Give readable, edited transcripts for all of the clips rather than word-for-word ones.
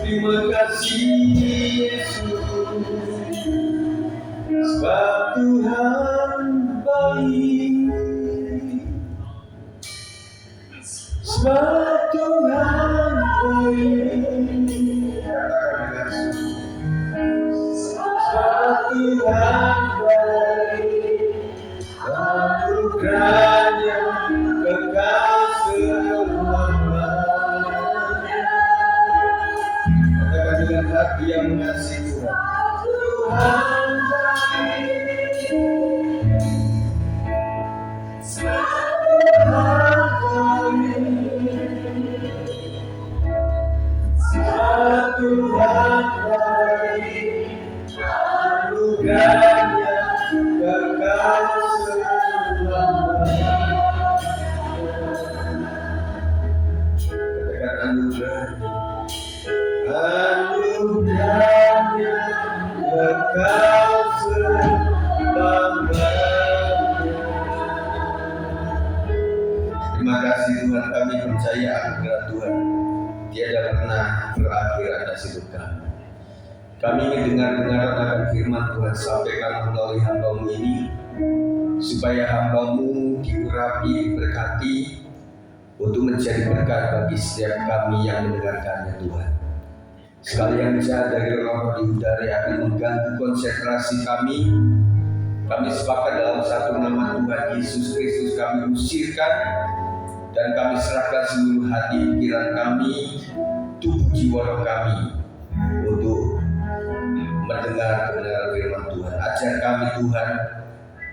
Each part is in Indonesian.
Terima kasih Yesus, sebab Tuhan baik, sebab Tuhan baik, sebab Tuhan baik, anugerahnya kekal selamanya. Katakan dengan hati yang mengasihi Tuhan baik, sebab Tuhan baik, sebab Tuhan baik, anugerahnya kekal selamanya. Katakan anugerahnya, anugerahnya kekal selamanya. Terima kasih Tuhan, kami percaya anugerah Tuhan tiada pernah berakhir atas hidup kami. Kami ingin dengar-dengar akan firman Tuhan sampaikan melalui hamba-Mu ini, supaya hamba-Mu diurapi, diberkati untuk menjadi berkat bagi setiap kami yang mendengarkannya Tuhan. Sekali yang jahat dari roh di udara yang akan mengganggu konsentrasi kami sepakat dalam satu nama Tuhan Yesus Kristus kami usirkan, dan kami serahkan seluruh hati pikiran kami, tubuh jiwa roh kami untuk mendengar kebenaran firman Tuhan. Ajar kami Tuhan,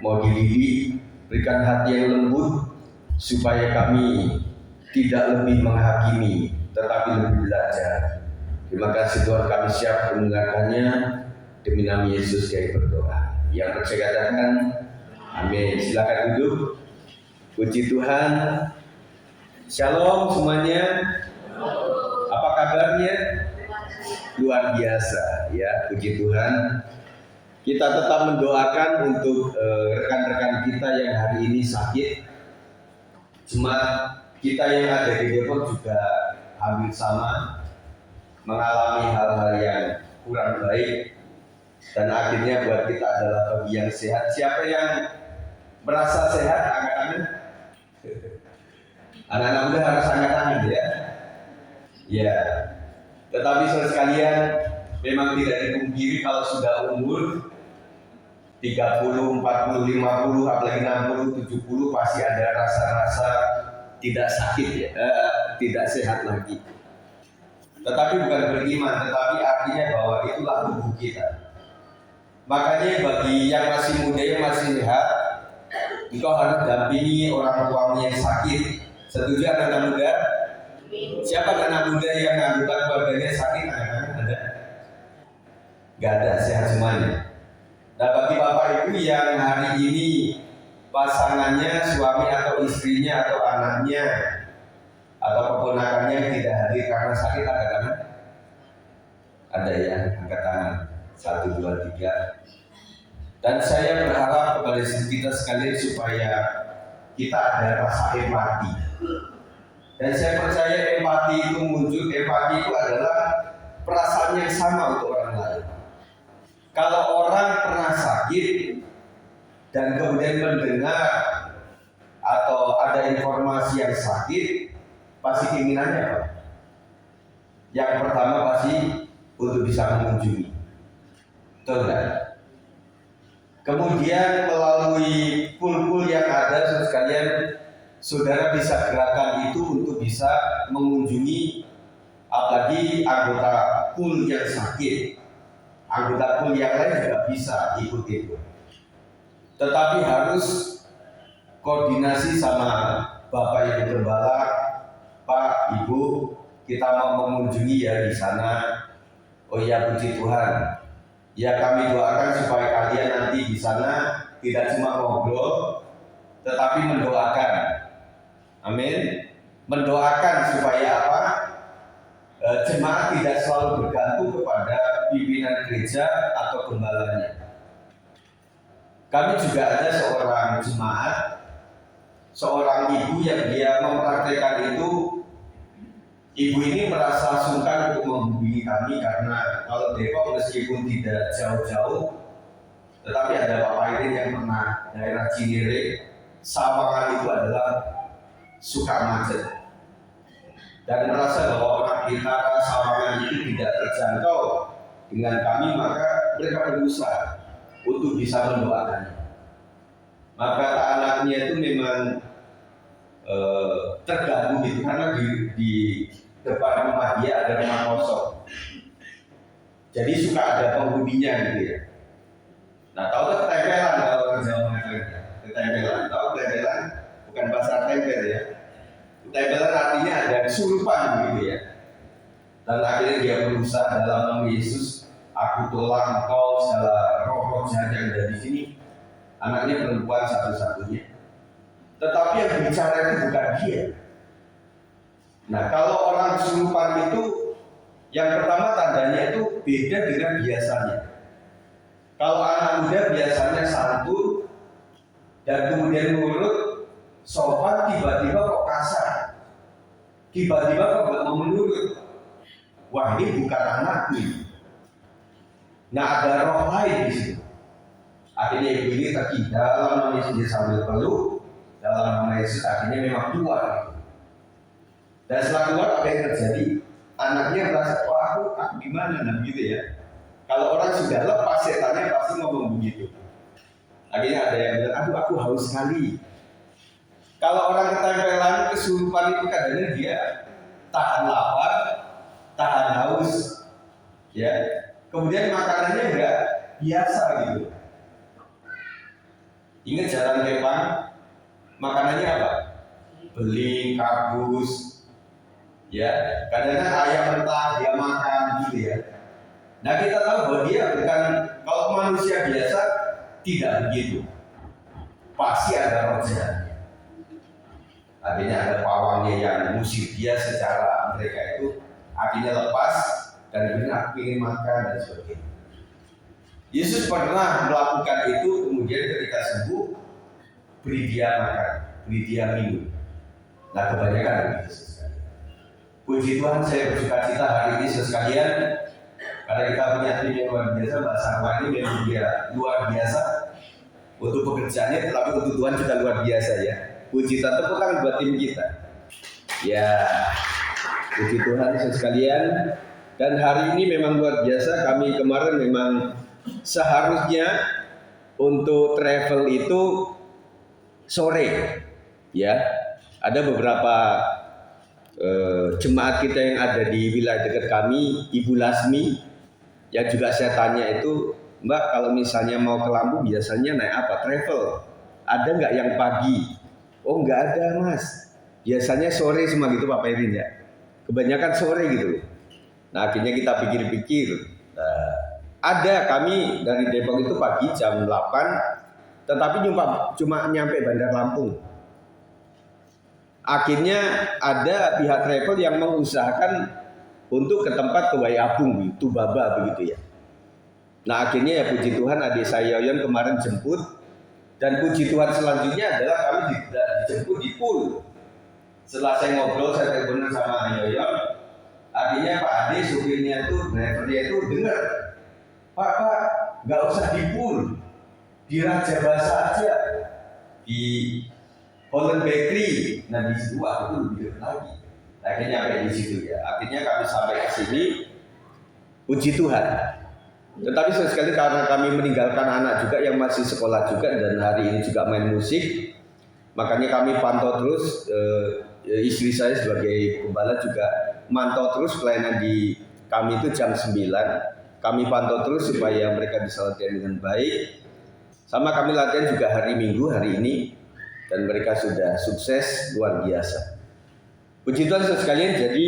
mau dididik, berikan hati yang lembut, supaya kami tidak lebih menghakimi, tetapi lebih belajar. Terima kasih Tuhan, kami siap mendengarkannya. Demi nama Yesus kami berdoa. Yang percaya katakan amin. Silakan duduk. Puji Tuhan. Shalom semuanya. Apa kabarnya? Luar biasa ya, puji Tuhan. Kita tetap mendoakan untuk rekan-rekan kita yang hari ini sakit. Jemaat kita yang ada di Depok juga hampir sama, mengalami hal-hal yang kurang baik, dan akhirnya buat kita adalah bagi yang sehat. Siapa yang merasa sehat, angkat tangan. Anak-anak muda harus angkat tangan ya. Ya. Tetapi saudara sekalian, memang tidak dipungkiri kalau sudah umur 30, 40, 50, apalagi 60, 70 pasti ada rasa-rasa tidak sakit ya, tidak sehat lagi. Tetapi bukan beriman, tetapi artinya bahwa itulah tubuh kita. Makanya bagi yang masih muda, yang masih sehat, engkau harus dampingi orang tuamu yang sakit. Setuju anak-anak muda? Siapa anak muda yang anggota keluarganya sakit? Anak-anak ada? Gak ada, sehat semuanya. Nah, bagi bapak ibu yang hari ini pasangannya, suami atau istrinya atau anaknya atau keponakannya tidak hadir karena sakit, angkat tangan. Ada ya, angkat tangan. 1, 2, 3. Dan saya berharap kepada kita sekalian supaya kita ada rasa empati. Dan saya percaya empati itu muncul, empati itu adalah perasaan yang sama untuk orang lain. Kalau orang pernah sakit dan kemudian mendengar atau ada informasi yang sakit, pasti keinginannya apa? Yang pertama pasti untuk bisa mengunjungi. Betul kan? Kemudian melalui pool-pool yang ada, saudara sekalian, saudara bisa gerakan itu untuk bisa mengunjungi apalagi anggota pool yang sakit. Anggota pool yang lain juga bisa ikut itu. Tetapi harus koordinasi sama Bapak Ibu Gembala, Pak Ibu, kita mau mengunjungi ya di sana. Oh ya, puji Tuhan. Ya, kami doakan supaya kalian nanti di sana tidak cuma ngobrol, tetapi mendoakan. Amin. Mendoakan supaya apa? Jemaat tidak selalu bergantung kepada pimpinan gereja atau gembalanya. Kami juga ada seorang jemaat, seorang ibu yang dia mempraktekkan itu. Ibu ini merasa sungkan untuk menghubungi kami karena kalau Depok meskipun tidak jauh-jauh, tetapi ada Bapak Irin yang pernah daerah Cinere, Sawangan itu adalah suka macet. Dan merasa bahwa orang kita Sawangan itu tidak terjangkau dengan kami, maka mereka berusaha untuk bisa mendoakannya. Maka anaknya itu memang terganggu gitu karena di depan rumah dia ada rumah kosong. Jadi suka ada penghuninya gitu ya. Nah, tahu tak ketempelan kalau orang Jawa mengatakan ketempelan? Tahu ketempelan? Bukan pasar tempel ya. Ketempelan artinya ada kesurupan gitu ya. Dan akhirnya dia berusaha dalam nama Yesus, aku tolak engkau segala roh-roh jahat yang ada di sini. Anaknya perempuan satu-satunya. Tetapi yang bicara itu bukan dia. Nah, kalau orang kesurupan itu yang pertama tandanya itu beda dengan biasanya. Kalau anak muda biasanya santun dan kemudian nurut, sopan, tiba-tiba kok kasar, tiba-tiba kok nggak mau menurut. Wah, ini bukan anakku. Nah, ada roh lain di situ. Akhirnya ibu ini terkidal dalam nama Yesus sambil peluk, dalam nama Yesus akhirnya memang keluar. Dan setelah keluar apa yang terjadi? Anaknya merasa, oh aku gimana nah gitu ya. Kalau orang sudah lepas setannya pasti ngomong begitu. Akhirnya ada yang bilang, aduh aku haus sekali. Kalau orang ketempelan, kesurupan itu kadang-kadang dia tahan lapar, tahan haus, ya. Kemudian makanannya enggak biasa gitu. Ingat jalan Kepang, makanannya apa? Beling, kabus, ya, kadang-kadang ayam mentah dia makan gitu ya. Nah, kita tahu bahwa dia bukan, kalau manusia biasa tidak begitu. Pasti ada roh jahatnya. Akhirnya ada pawangnya yang musik dia secara mereka itu akhirnya lepas dan bilang aku ingin makan dan sebagainya. Yesus pernah melakukan itu, kemudian ketika sembuh beri dia makan, beri dia minum. Nah, kebanyakan begitu. Puji Tuhan, saya bersuka cita hari ini sekalian karena kita punya tim yang luar biasa. Mbak Sarwa ini memang dia luar biasa untuk pekerjaannya, tetapi untuk Tuhan juga luar biasa ya. Puji Tuhan, tepuk tangan buat tim kita. Ya, puji Tuhan sekalian. Dan hari ini memang luar biasa. Kami kemarin memang seharusnya untuk travel itu sore, ya. Ada beberapa jemaat kita yang ada di wilayah dekat kami, Ibu Lasmi, yang juga saya tanya itu, Mbak kalau misalnya mau ke Lampung biasanya naik apa? Travel? Ada nggak yang pagi? Oh nggak ada mas, biasanya sore semua gitu Pak Perin ya. Kebanyakan sore gitu. Nah akhirnya kita pikir-pikir, ada kami dari Depok itu pagi jam 8, tetapi cuma nyampe Bandar Lampung. Akhirnya ada pihak travel yang mengusahakan untuk ke tempat ke Wayabung, Tubaba begitu ya. Nah akhirnya ya puji Tuhan adik saya Yoyon kemarin jemput, dan puji Tuhan selanjutnya adalah kami dijemput di pool. Setelah saya ngobrol, saya teleponan sama Yoyon, akhirnya Pak Ade supirnya itu, drivernya itu dengar, Pak nggak usah di pool, di Raja Basa aja, di Holland Bakery. Nah di situ aku lebih dekat lagi. Akhirnya sampai di situ ya. Akhirnya kami sampai ke sini, puji Tuhan. Tetapi sekali karena kami meninggalkan anak juga yang masih sekolah juga dan hari ini juga main musik, makanya kami pantau terus. Istri saya sebagai gembala juga mantau terus pelayanan di kami itu jam 9. Kami pantau terus supaya mereka bisa latihan dengan baik. Sama kami latihan juga hari Minggu hari ini. Dan mereka sudah sukses luar biasa. Puji Tuhan sekalian, jadi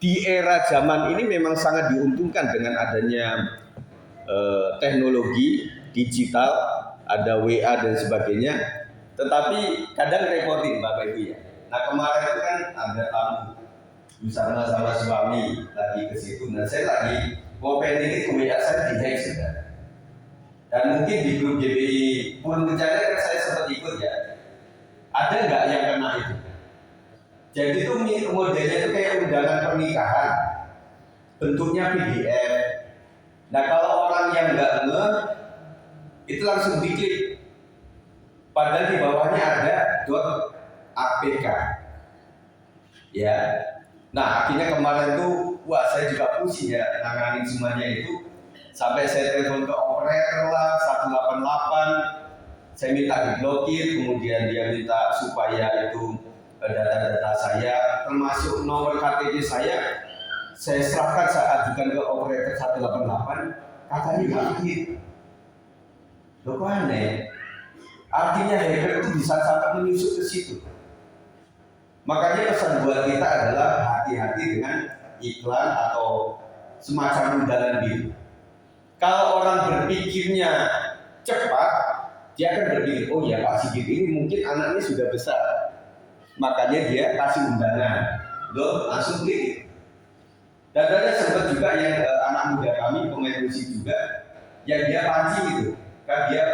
di era zaman ini memang sangat diuntungkan dengan adanya teknologi digital, ada WA dan sebagainya. Tetapi kadang repotin Bapak Ibu ya. Nah kemarin itu kan ada tamu sama suami lagi ke situ, dan saya lagi ngopen ini ke WA saya di-hack sudah. Dan mungkin di grup GBI pun bencana kan saya sempat ikut ya. Ada nggak yang kena itu? Jadi itu modelnya itu kayak undangan pernikahan, bentuknya PDF. Nah kalau orang yang nggak ngeh, itu langsung diklik. Padahal di bawahnya ada .apk. Ya. Nah akhirnya kemarin tuh, wah saya juga pusing ya nanganin semuanya itu. Sampai saya telepon ke operator lah 188, saya minta diblokir, kemudian dia minta supaya itu data-data saya, termasuk nomor KTP saya serahkan saat ajukan ke operator 188, katanya nggak aktif. Loh kok aneh? Artinya hacker itu bisa sampai menyusup ke situ. Makanya pesan buat kita adalah hati-hati dengan iklan atau semacam undangan biru. Kalau orang berpikirnya cepat, dia akan berpikir, oh ya Pak Sigit ini mungkin anaknya sudah besar, makanya dia kasih undangan, loh langsung klik. Dan ada sempat juga yang anak muda kami pemain musik juga, yang dia pancing gitu, kan dia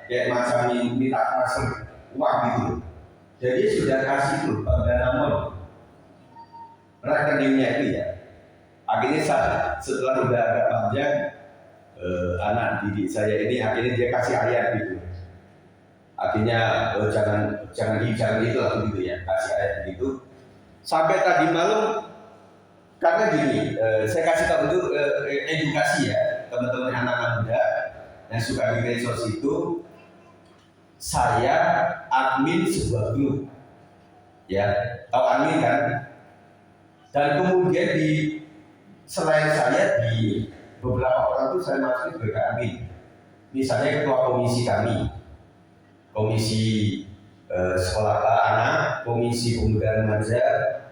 kayak macam minta transfer uang gitu. Jadi sudah kasih tuh dana mall rekeningnya itu ya. Akhirnya setelah udah agak panjang, anak didik saya ini akhirnya dia kasih ayat gitu. Akhirnya jangan itu lah gitu ya, kasih ayat begitu. Sampai tadi malam karena gini, saya kasih tahu itu edukasi ya teman-teman anak-anak muda yang suka di medsos itu. Saya admin sebuah grup, ya tahu admin kan? Dan kemudian selain saya di beberapa orang itu saya masuk sebagai admin. Misalnya ketua komisi kami, komisi sekolah anak, komisi pemuda remaja,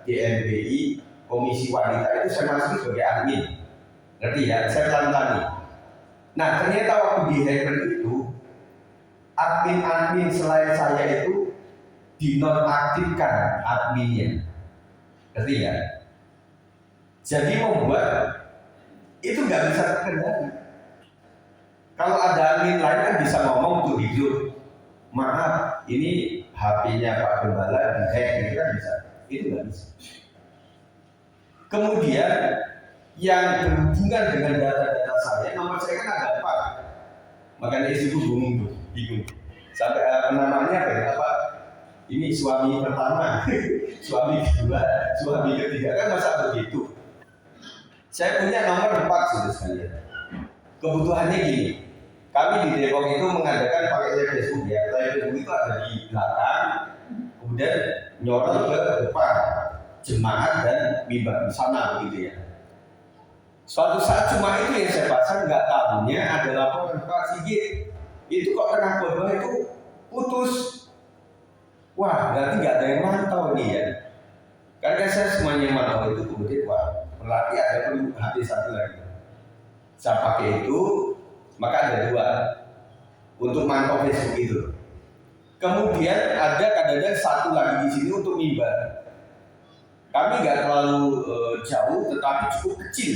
GMBI, komisi wanita itu saya masuk sebagai admin. Ngerti ya? Saya pelan-pelan. Nah ternyata waktu di hacker itu admin selain saya itu dinonaktifkan adminnya, ngerti ya? Jadi membuat itu nggak bisa terkendali. Kalau ada admin lain kan bisa ngomong tuh di grup, maaf ini HP-nya Pak Gembala dihack, gitu kan bisa. Itu nggak bisa. Kemudian yang berhubungan dengan data-data saya, nomor saya kan ada 4, makanya istriku bingung. Sampai namanya apa? Ini suami pertama, suami kedua, suami ketiga kan masa begitu. Saya punya nomor 4 sudah sekalian. Kebutuhannya gini, kami di Depok itu mengadakan pakai Facebook ya. Facebook itu ada di belakang, kemudian nyorot ke depan jemaat dan mimbar di sana begitu ya. Suatu saat cuma itu yang saya pasang, nggak tahunya ada laporan Pak Sigit. Itu kok tengah khotbah itu putus. Wah, berarti nggak ada yang mantau nih ya. Karena saya semuanya mantau itu, kemudian wah, berarti ada perlu hati satu lagi. Saya pakai itu, maka ada 2 untuk mantau Facebook itu. Kemudian ada kadang-kadang 1 lagi di sini untuk mimbar. Kami nggak terlalu jauh, tetapi cukup kecil,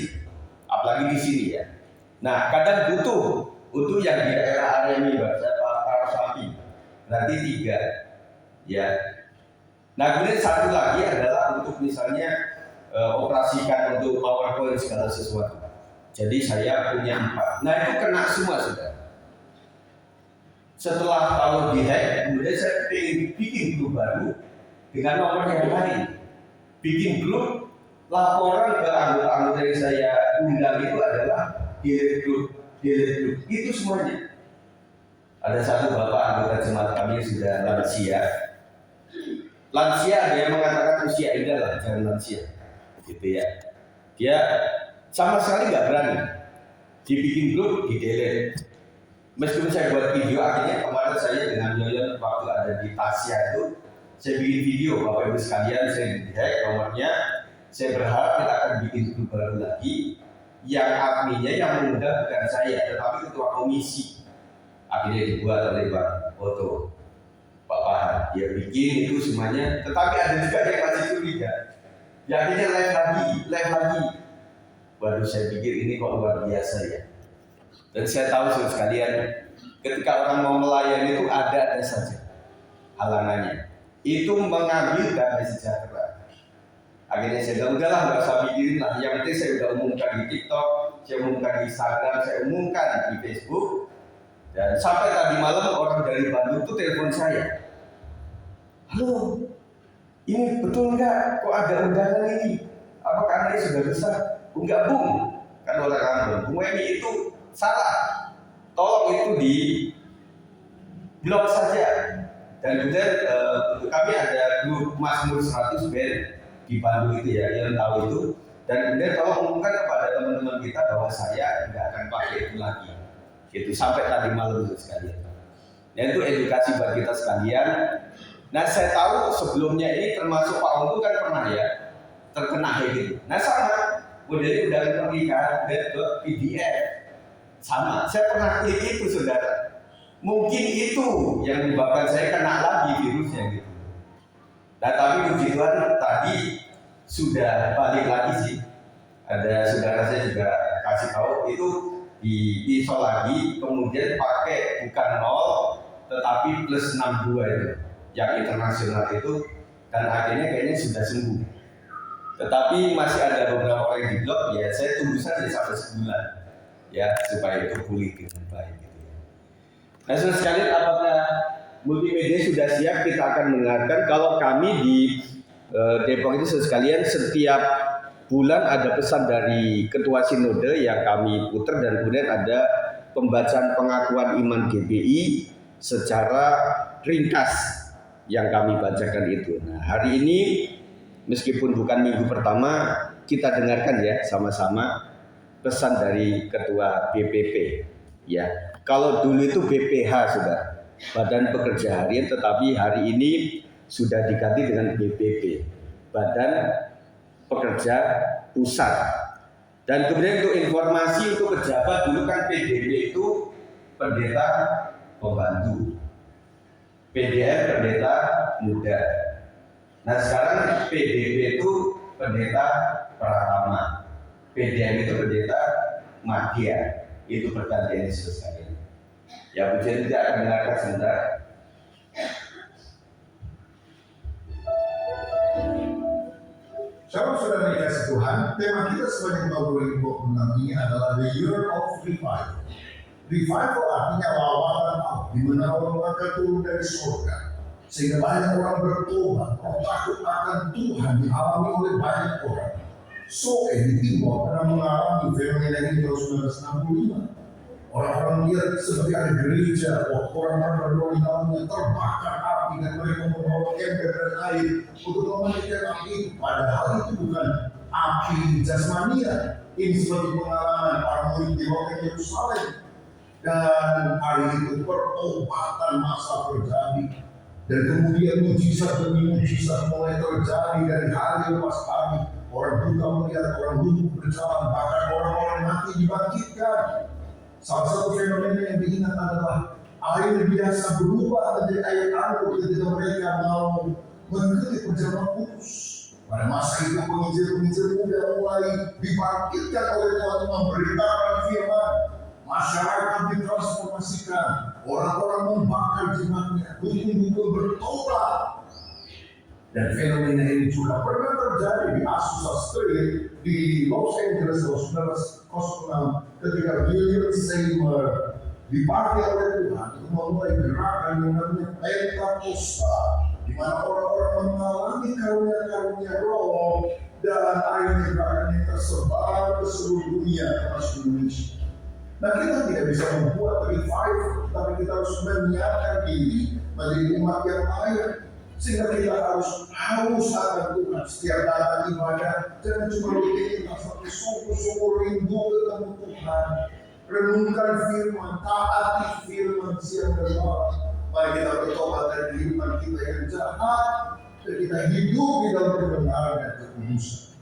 apalagi di sini ya. Nah, kadang butuh untuk yang di daerah area mimbar, para sapi, nanti 3, ya. Nah, kemudian 1 lagi adalah untuk misalnya operasikan untuk PowerPoint segala sesuatu. Jadi saya punya 4. Nah itu kena semua sudah. Setelah kalau dihack, kemudian saya bikin grup baru dengan nomor yang lain. Bikin grup, laporan ke anggota-anggota yang saya undang itu adalah delete group. Itu semuanya. Ada satu bapak anggota jemaat kami yang sudah lansia. Lansia ada yang mengatakan usia indah lah, jangan lansia, gitu ya. Dia sama sekali nggak berani. Dibikin grup, di delete. Meskipun saya buat video, akhirnya kemarin saya dengan Yoyon waktu ada di Tasya itu, saya bikin video Bapak Ibu sekalian, saya di-hack nomornya, Saya berharap kita akan bikin grup baru lagi, yang adminnya yang mengundang bukan saya, tetapi ketua komisi. Akhirnya dibuat oleh Pak Oto, Pak Pahar. Dia bikin itu semuanya, tetapi ada juga yang masih curiga. Ya akhirnya live lagi. Baru saya pikir ini kok luar biasa ya. Dan saya tahu saudara sekalian, ketika orang mau melayani itu ada saja halangannya. Itu mengambil dana sejahtera. Akhirnya saya bilang, udahlah nggak usah pikirin lah. Yang penting saya udah umumkan di TikTok, saya umumkan di Instagram, saya umumkan di Facebook. Dan sampai tadi malam orang dari Bandung itu telepon saya. Halo, ini betul nggak? Kok ada undangan ini? Apakah Anda sudah besar? Enggak, Bung. Kan orang Ambon. Bung Emi itu salah. Tolong itu di blok saja. Dan kemudian kami ada grup Mazmur 100 band di Bandung itu ya, yang tahu itu. Dan kemudian tolong umumkan kepada teman-teman kita bahwa saya nggak akan pakai itu lagi. Gitu sampai tadi malam itu sekalian. Dan itu edukasi buat kita sekalian. Nah saya tahu sebelumnya ini termasuk Pak Untung kan pernah ya terkena gitu. Nah sama, modelnya udah pernikahan PDF sama. Saya pernah klik itu saudara. Mungkin itu yang menyebabkan saya kena lagi virusnya gitu. Nah tapi puji Tuhan tadi sudah balik lagi sih. Ada saudara saya juga kasih tahu itu diinstal lagi, kemudian pakai bukan 0 tetapi plus 62 itu yang internasional itu, dan akhirnya kayaknya sudah sembuh. Tetapi masih ada beberapa orang yang di blok, ya saya tunggu saja sampai sebulan ya supaya itu pulih dengan baik gitu ya. Nah saudara sekalian, apakah multimedia sudah siap? Kita akan mendengarkan. Kalau kami di Depok itu saudara sekalian, setiap bulan ada pesan dari Ketua Sinode yang kami putar, dan kemudian ada pembacaan pengakuan iman GBI secara ringkas yang kami bacakan itu. Nah hari ini meskipun bukan minggu pertama, kita dengarkan ya sama-sama pesan dari Ketua BPP. Ya, kalau dulu itu BPH sudah Badan Pekerja Harian, tetapi hari ini sudah diganti dengan BPP, Badan Pekerja Pusat. Dan kemudian untuk informasi untuk pejabat, dulu kan PDP itu pendeta pembantu, PDM pendeta muda. Nah sekarang PDP itu pendeta pratama, PDM itu pendeta madya. Itu pergantian sekali. Ya pujian tidak akan dengarkan sebentar. Shalom saudara dikasih Tuhan, tema kita sepanjang tahun 2026 ini adalah The Year of Revival. Revival artinya lawatan Allah, di mana Allah akan turun dari surga, sehingga banyak orang bertobat, takut akan Tuhan dialami oleh banyak orang. So, di Timur pernah mengalami fenomena ini tahun 1965. Orang-orang lihat seperti ada gereja, orang-orang berdoa di dalamnya terbakar api dan mereka membawa ember dan air untuk memandikan api itu. Padahal itu bukan api jasmania. Ini seperti pengalaman para murid di kota Yerusalem. Dan hari itu pertobatan masa terjadi. Dan kemudian mujizat demi mujizat mulai terjadi dari hari lepas hari. Orang buta melihat, orang lumpuh berjalan, bahkan orang-orang mati dibangkitkan. Salah satu fenomena yang diingat adalah air biasa berubah menjadi air anggur ketika mereka mau mengikuti perjamuan kudus. Pada masa itu penginjil-penginjil muda mulai dibangkitkan oleh Tuhan memberitakan firman. Masyarakat ditransformasikan, orang-orang membakar jimatnya, dukun-dukun bertobat. Dan fenomena ini juga pernah terjadi di Azusa Street di Los Angeles tahun 1906 ketika William Seymour dipakai oleh Tuhan untuk memulai gerakan yang namanya Pentakosta, di mana orang-orang mengalami karunia-karunia roh dan akhirnya gerakan yang tersebar ke seluruh dunia termasuk Indonesia. Nah kita tidak bisa membuat revival, tapi kita harus menyiapkan diri menjadi umat yang layak. Sehingga kita harus akan Tuhan setiap datang ibadah. Jangan cuma rutinitas, tapi sungguh-sungguh rindu ketemu Tuhan. Renungkan firman, taati firman siang dan malam. Mari kita bertobat dari kehidupan kita yang jahat, dan kita hidup di dalam kebenaran dan kekudusan.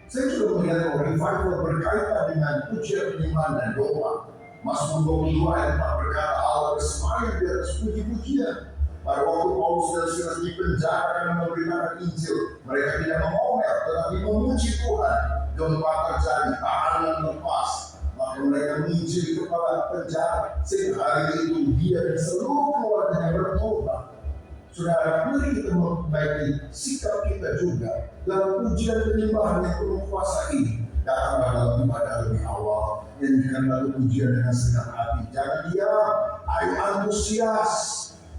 Saya juga melihat bahwa revival berkaitan dengan pujian penyembahan dan doa. Mazmur 22 ayat 4 berkata, Allah bersemayam di atas puji-pujian. Pada waktu Paulus dan Silas di penjara dan memberitakan Injil, mereka tidak mengomel, tetapi memuji Tuhan. Gempa terjadi, tahanan lepas, maka mereka menginjil kepala penjara. Sehingga hari itu dia dan seluruh keluarganya bertobat. Saudara, mari kita memperbaiki sikap kita juga dalam pujian penyembahan yang penuh kuasa ini. Datanglah dalam ibadah lebih awal, nyanyikan lagu pujian dengan senang hati. Jangan diam, ayo antusias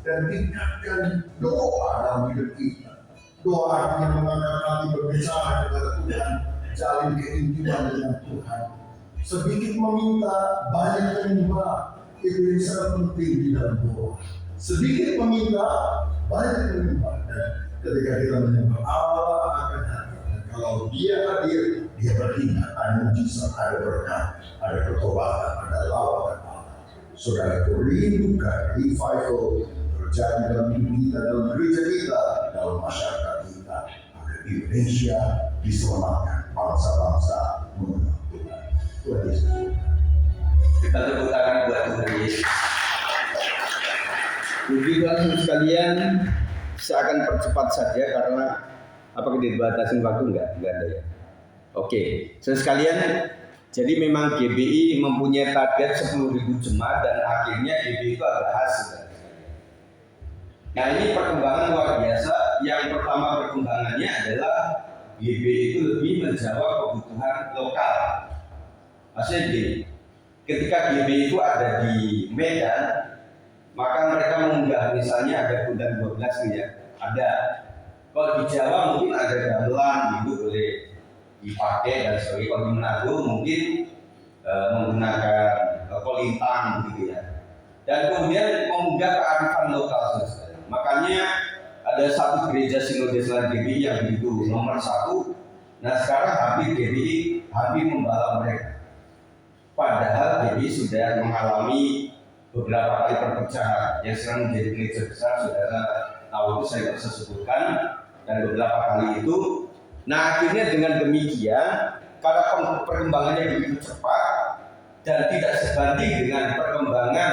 dan tingkatkan doa dalam hidup kita. Doa artinya mengangkat hati berbicara kepada Tuhan, jalin keintiman dengan Tuhan. Sedikit meminta, banyak menyembah. Itu yang sangat penting di dalam doa. Sedikit meminta, banyak menyembah. Dan ketika kita menyembah, Allah akan hadir. Dan kalau Dia hadir, Dia bertindak. Ada mujizat, ada berkat, ada pertobatan, ada lawatan Allah. Saudara, rindukan revival terjadi dalam hidup kita, dalam gereja kita, dalam masyarakat kita, agar Indonesia diselamatkan, bangsa-bangsa mengenal Tuhan. Tuhan Yesus. Kita tepuk tangan buat Tuhan Yesus. Puji Tuhan sekalian, saya akan percepat saja karena apakah dibatasi waktu enggak ada ya. Oke, saudara sekalian, jadi memang GBI mempunyai target 10.000 jemaat dan akhirnya GBI itu ada hasil. Nah ini perkembangan luar biasa. Yang pertama perkembangannya adalah GBI itu lebih menjawab kebutuhan lokal. Maksudnya gini, ketika GBI itu ada di Medan, maka mereka mengunggah misalnya ada Gundang 12 nih ya, ada. Kalau di Jawa mungkin ada gamelan itu boleh dipakai dan sebagainya. Kalau di Manado mungkin menggunakan kolintang gitu ya. Dan kemudian mengunggah kearifan lokal saja. Makanya ada satu gereja Sinode Islam GBI yang begitu nomor 1. Nah sekarang habis GBI habis membawa mereka. Padahal GBI sudah mengalami beberapa kali perpecahan yang sekarang menjadi gereja besar, saudara tahu itu saya tidak bisa sebutkan, dan beberapa kali itu. Nah akhirnya dengan demikian, karena perkembangannya begitu cepat dan tidak sebanding dengan perkembangan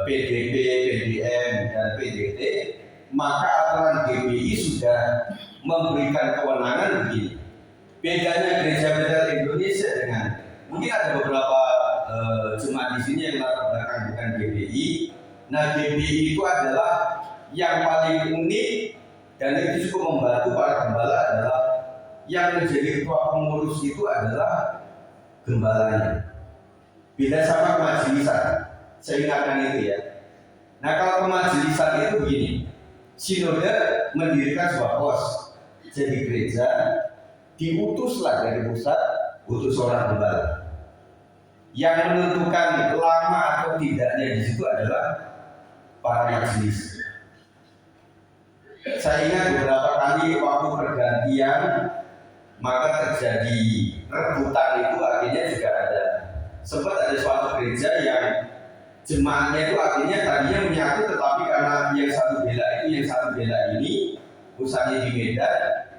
PDB, PDM, dan PDT, maka aturan GBI sudah memberikan kewenangan begini. Bedanya gereja Bethel Indonesia dengan mungkin ada beberapa jemaat di sini yang latar belakang bukan GBI. Nah GBI itu adalah yang paling unik dan itu cukup membantu para gembala adalah yang menjadi ketua pengurus itu adalah gembalanya. Beda sama kemajelisan, saya ingatkan itu ya. Nah kalau kemajelisan itu begini, sinode mendirikan sebuah pos, jadi gereja diutuslah dari pusat, utus seorang gembala. Yang menentukan lama atau tidaknya di situ adalah para majelis. Saya ingat beberapa kali waktu pergantian, maka terjadi rebutan itu akhirnya juga ada. Sempat ada suatu gereja yang jemaatnya itu akhirnya tadinya menyatu, tetapi karena yang satu bela ini, usahanya di Medan,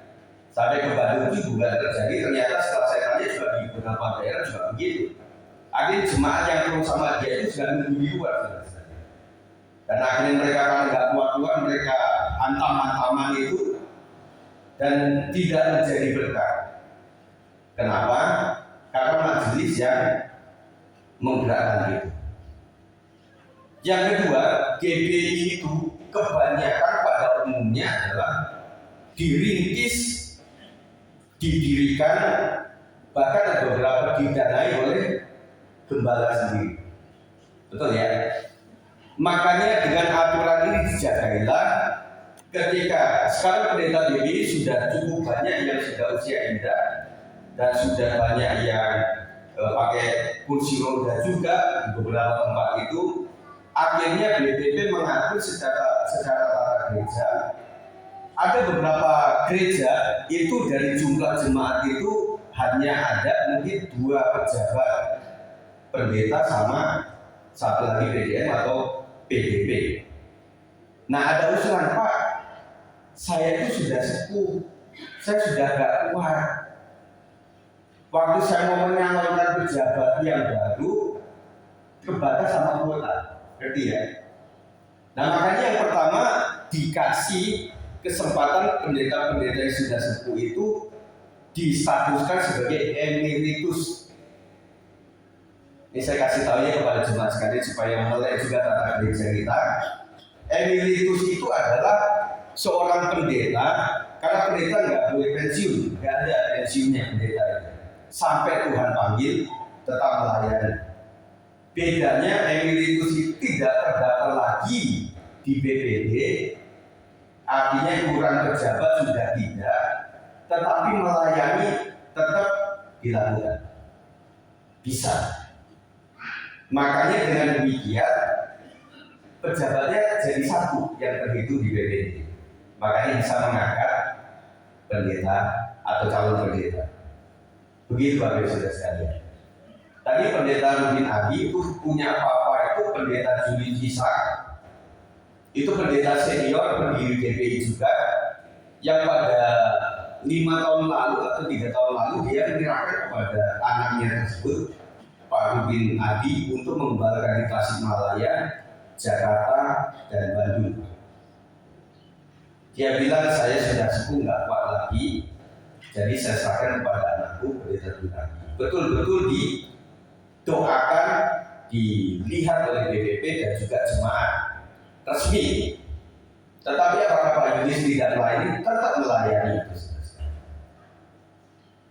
sampai ke Bandung juga terjadi. Ternyata setelah saya tanya juga di beberapa daerah juga begitu. Akhirnya jemaat yang terus sama dia itu sudah menunggu di luar. Dan akhirnya mereka karena nggak kuat-kuat, mereka antam-antaman itu dan tidak menjadi berkah. Kenapa? Karena majelis yang menggerakkan itu. Yang kedua, GBI itu kebanyakan pada umumnya adalah dirintis, didirikan, bahkan ada beberapa didanai oleh gembala sendiri. Betul ya? Makanya dengan aturan ini dijagailah ketika sekarang pendeta GBI sudah cukup banyak yang sudah usia indah dan sudah banyak yang pakai kursi roda juga di beberapa tempat itu. Akhirnya BPP mengatur secara tata gereja. Ada beberapa gereja itu dari jumlah jemaat itu hanya ada mungkin 2 pejabat, pendeta sama satu lagi PDM atau PDP. Nah ada usulan, Pak, saya itu sudah sepuh, saya sudah gak kuat. waktu saya mau menyalurkan pejabat yang baru, terbatas sama kuota, ngerti ya? Nah makanya yang pertama dikasih kesempatan pendeta-pendeta yang sudah sepuh itu distatuskan sebagai emeritus. Ini saya kasih tahu ya kepada jemaat sekalian supaya melek juga tata gereja kita. Emeritus itu adalah seorang pendeta, karena pendeta nggak boleh pensiun, nggak ada pensiunnya pendeta itu. Sampai Tuhan panggil tetap melayani. Bedanya emeritus itu tidak terdaftar lagi di BPD, artinya kurang pejabat sudah tidak, tetapi melayani tetap dilakukan. Bisa. Makanya dengan demikian pejabatnya jadi satu yang terhitung di BPD. Makanya bisa mengangkat pendeta atau calon pendeta. Begitu Bapak Ibu Saudara sekalian. Tadi pendeta Rudin Adi itu punya papa itu pendeta Juli Ishak. Itu pendeta senior pendiri GPI juga, yang pada 5 tahun lalu atau 3 tahun lalu dia menyerahkan kepada anaknya tersebut, Pak Rudin Adi, untuk mengembalakan di Tasikmalaya, Jakarta, dan Bandung. Dia bilang saya sudah sepuh nggak kuat lagi, jadi saya serahkan kepada anakku pendeta Rudin Adi. Betul-betul didoakan, dilihat oleh BPP dan juga jemaat resmi. Tetapi apakah Pak Yunis tidak melayani? Tetap melayani.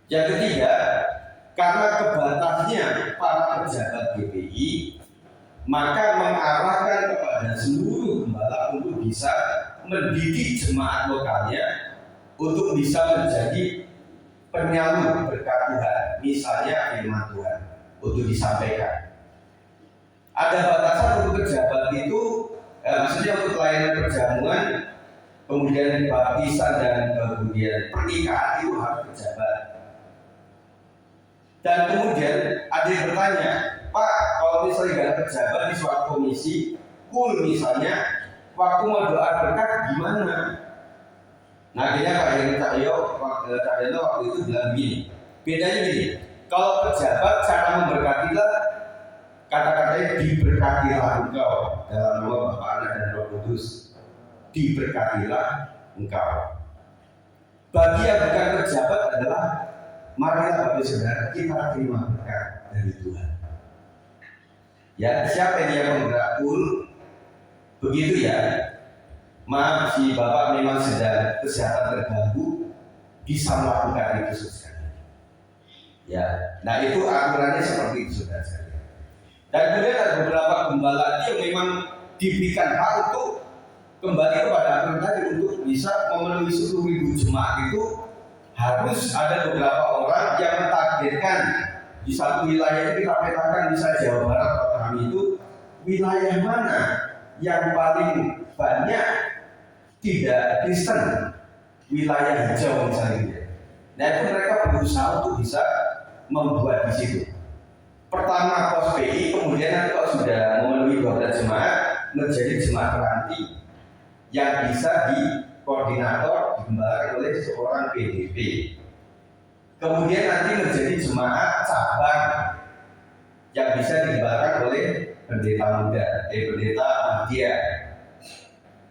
Yang ketiga, karena kebatasnya para pejabat GPI, maka mengarahkan kepada seluruh gembala untuk bisa mendidik jemaat lokalnya untuk bisa menjadi penyalur berkat Tuhan, misalnya firman Tuhan untuk disampaikan. Ada batasan untuk pejabat itu, maksudnya untuk pelayanan perjamuan, kemudian baptisan dan kemudian pernikahan itu harus pejabat. Dan kemudian ada yang bertanya, Pak, kalau misalnya nggak ada pejabat di suatu komisi, misalnya, waktu mau doa berkat gimana? Nah akhirnya Pak Heri Cahyo waktu itu bilang begini, bedanya gini, kalau pejabat cara memberkatilah, kata-katanya diberkatilah engkau dalam nama Bapa, Anak dan Roh Kudus, diberkatilah engkau. Bagi yang bukan pejabat adalah, marilah Bapak Saudara kita terima berkat dari Tuhan. Ya, siapa yang penggerak begitu ya? Maaf si Bapak memang sedang kesehatan terganggu, bisa melakukan itu saudara. Ya, nah itu aturannya seperti itu saudara. Dan kemudian ada beberapa gembala yang memang diberikan hak untuk kembali kepada aturan tadi, untuk bisa memenuhi 10.000 jemaat itu harus ada beberapa orang yang mentargetkan di satu wilayah itu. Kita petakan misalnya Jawa Barat atau kami itu wilayah mana yang paling banyak tidak Kristen, wilayah hijau misalnya. Nah itu mereka berusaha untuk bisa membuat di situ. Pertama pos PI, kemudian nanti kalau sudah memenuhi 12 jemaat menjadi jemaat peranti yang bisa dikoordinator digembalakan oleh seorang PDP. Kemudian nanti menjadi jemaat cabang yang bisa digembalakan oleh pendeta muda, pendeta Madya.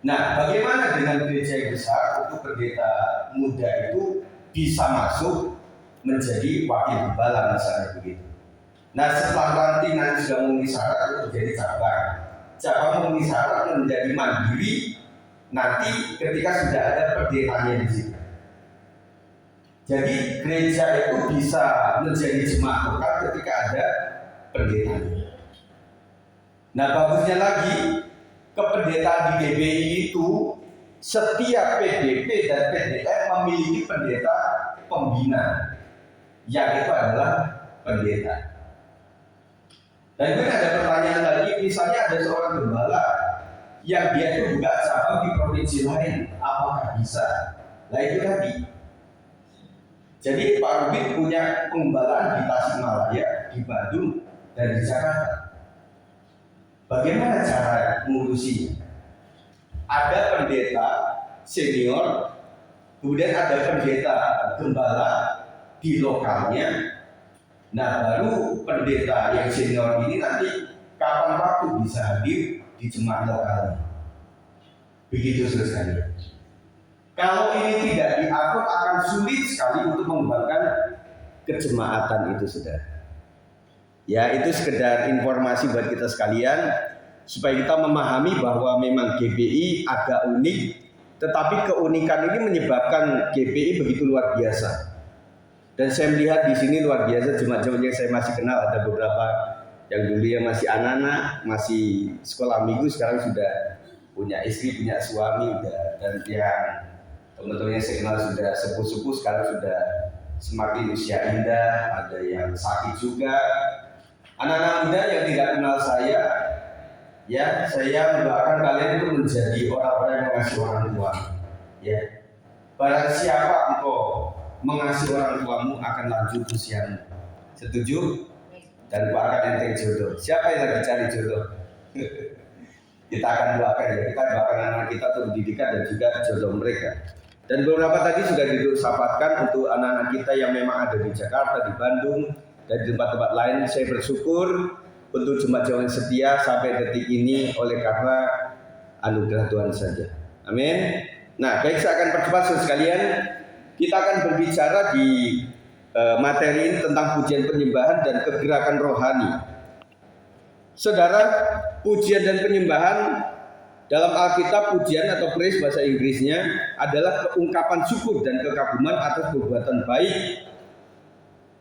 Nah, bagaimana dengan gereja yang besar untuk pendeta muda itu bisa masuk menjadi wakil gembala misalnya begitu. Nah, setelah nanti sudah memenuhi syarat untuk menjadi cabang, memenuhi syarat menjadi mandiri nanti ketika sudah ada pendetanya di situ. Jadi gereja itu bisa menjadi jemaat lokal ketika ada pendetanya. Nah, bagusnya lagi, kependetaan di GBI itu setiap PDP dan PDM memiliki pendeta pembina, yang itu adalah pendeta. Dan kemudian ada pertanyaan lagi, misalnya ada seorang gembala yang dia itu buka cabang di provinsi lain, apakah bisa? Nah itu tadi. Jadi Pak Rubin punya penggembalaan di Tasikmalaya, di Bandung, dan di Jakarta. Bagaimana cara mengurusinya? Ada pendeta senior, kemudian ada pendeta gembala di lokalnya, Nah, baru pendeta yang senior ini nanti kapan waktu bisa hadir di jemaat lokal. Begitu selesai. Kalau ini tidak diatur akan sulit sekali untuk mengembangkan kejemaatan itu, saudara. Ya, itu sekedar informasi buat kita sekalian supaya kita memahami bahwa memang GBI agak unik, tetapi keunikan ini menyebabkan GBI begitu luar biasa. Dan saya melihat di sini luar biasa jemaat-jemaat yang saya masih kenal, ada beberapa yang dulu yang masih anak-anak, masih sekolah minggu, sekarang sudah punya istri, punya suami, dan yang teman-teman yang saya kenal sudah sepuh-sepuh, sekarang sudah semakin usia indah, ada yang sakit juga. Anak-anak muda yang tidak kenal saya, ya saya mendoakan kalian itu menjadi orang-orang yang mengasihi orang tua. Ya, barang siapa engkau mengasihi orang tuamu akan lanjut usiamu. Setuju? Dan engkau akan enteng jodoh. Siapa yang lagi cari jodoh? Kita akan doakan ya, kita doakan anak kita untuk pendidikan dan juga jodoh mereka. Dan beberapa tadi sudah disampaikan untuk anak-anak kita yang memang ada di Jakarta, di Bandung, dan di tempat-tempat lain. Saya bersyukur untuk jemaat-jemaat yang setia sampai detik ini oleh karena anugerah Tuhan saja. Amin. Nah, baik, saya akan percepat sekalian. Kita akan berbicara di materi ini tentang pujian penyembahan dan kegerakan rohani. Saudara, pujian dan penyembahan dalam Alkitab, pujian atau praise bahasa Inggrisnya adalah keungkapan syukur dan kekaguman atas perbuatan baik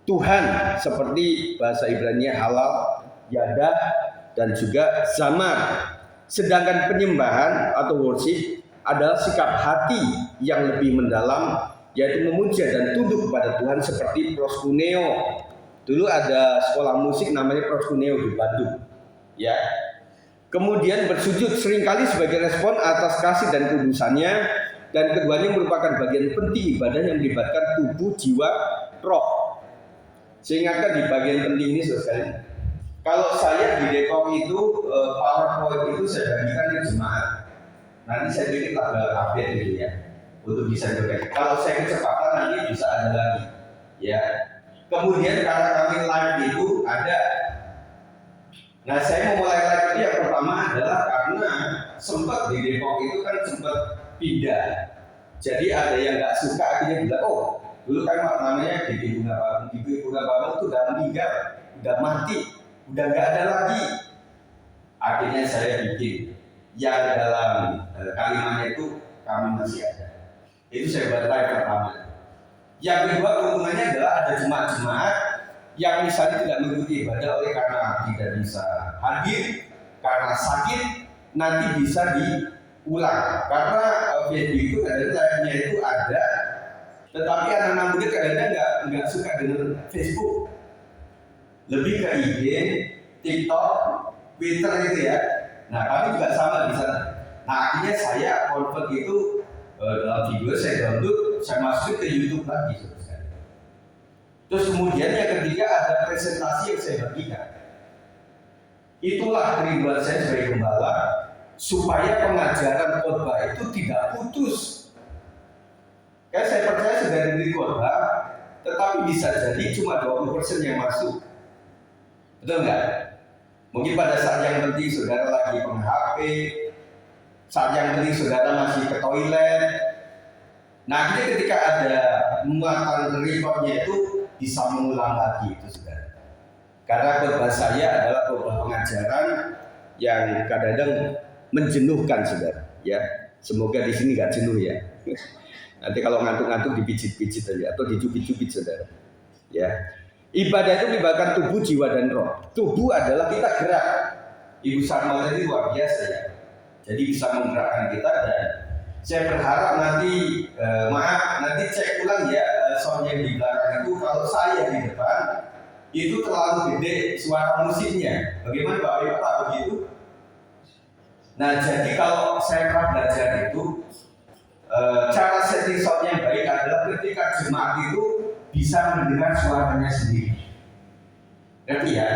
Tuhan, seperti bahasa Ibrani halal, yada, dan juga zamar. Sedangkan penyembahan atau worship adalah sikap hati yang lebih mendalam, yaitu memuja dan tunduk kepada Tuhan seperti proskuneo. Dulu ada sekolah musik namanya proskuneo di Bandung. Ya. Kemudian bersujud seringkali sebagai respon atas kasih dan kudusannya, dan keduanya merupakan bagian penting ibadah yang melibatkan tubuh, jiwa, roh. Saya ingatkan di bagian penting ini saudara. Kalau saya di Depok itu PowerPoint itu saya bagikan di jemaat. Nanti saya bikin tabel update gitu ya, untuk bisa berbagi. Kalau saya kecepatan nanti bisa ada lagi. Ya. Kemudian karena kami live itu ada. Nah, saya mau mulai live yang pertama adalah karena sempat di Depok itu kan sempat pindah. Jadi ada yang nggak suka akhirnya bilang, oh dulu kan namanya di Bunga Bangun itu udah meninggal, udah mati, udah nggak ada lagi. Akhirnya saya bikin yang dalam kalimatnya itu kami masih ada. Itu saya buat live pertama. Yang kedua keuntungannya adalah ada jemaat-jemaat yang misalnya tidak mengikuti ibadah oleh karena tidak bisa hadir, karena sakit, nanti bisa diulang. Karena video itu live-nya itu ada, tetapi anak-anak muda kadang-kadang nggak suka dengan Facebook, lebih ke IG, TikTok, Twitter itu ya. Nah, kami juga sama di sana. Nah, akhirnya saya convert itu dalam video saya download, saya masukin ke YouTube lagi. Terus kemudian yang ketiga ada presentasi yang saya bagikan. Itulah kerinduan saya sebagai gembala, supaya pengajaran khotbah itu tidak putus. Kayak saya percaya sudah diberi khotbah, tetapi bisa jadi cuma 20% yang masuk. Betul nggak? Mungkin pada saat yang penting saudara lagi HP, saat yang penting saudara masih ke toilet. Nah, jadi ketika ada muatan recordnya itu bisa mengulang lagi itu saudara. Karena khotbah saya adalah khotbah pengajaran yang kadang-kadang menjenuhkan saudara. Ya, semoga di sini nggak jenuh ya. Nanti kalau ngantuk-ngantuk dipijit-pijit aja atau dicubit-cubit saudara. Ya. Ibadah itu melibatkan tubuh, jiwa, dan roh. Tubuh adalah kita gerak. Ibu Sarmal tadi luar biasa ya. Jadi bisa menggerakkan kita, dan saya berharap nanti nanti cek ulang ya sound yang di belakang itu. Kalau saya di depan itu terlalu gede suara musiknya. Bagaimana Bapak begitu? Nah, jadi kalau saya pernah belajar itu cara setting sound yang baik adalah ketika jemaat itu bisa mendengar suaranya sendiri. Ngerti ya?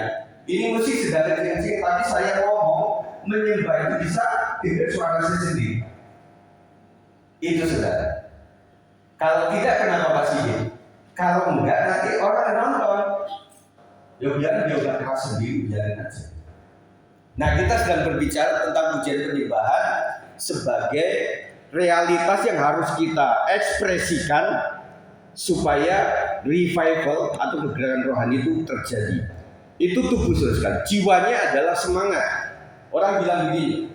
Ini musik sedang kecil, tapi saya ngomong menyembah itu bisa dengar suara saya sendiri. Itu saudara. Kalau tidak kenapa pasti? Kalau enggak nanti orang nonton. Ya biar dia udah keras sendiri, biarin aja. Nah, kita sedang berbicara tentang pujian penyembahan sebagai realitas yang harus kita ekspresikan supaya revival atau kegerakan rohani itu terjadi. Itu tubuh saudara. Jiwanya adalah semangat. Orang bilang begini,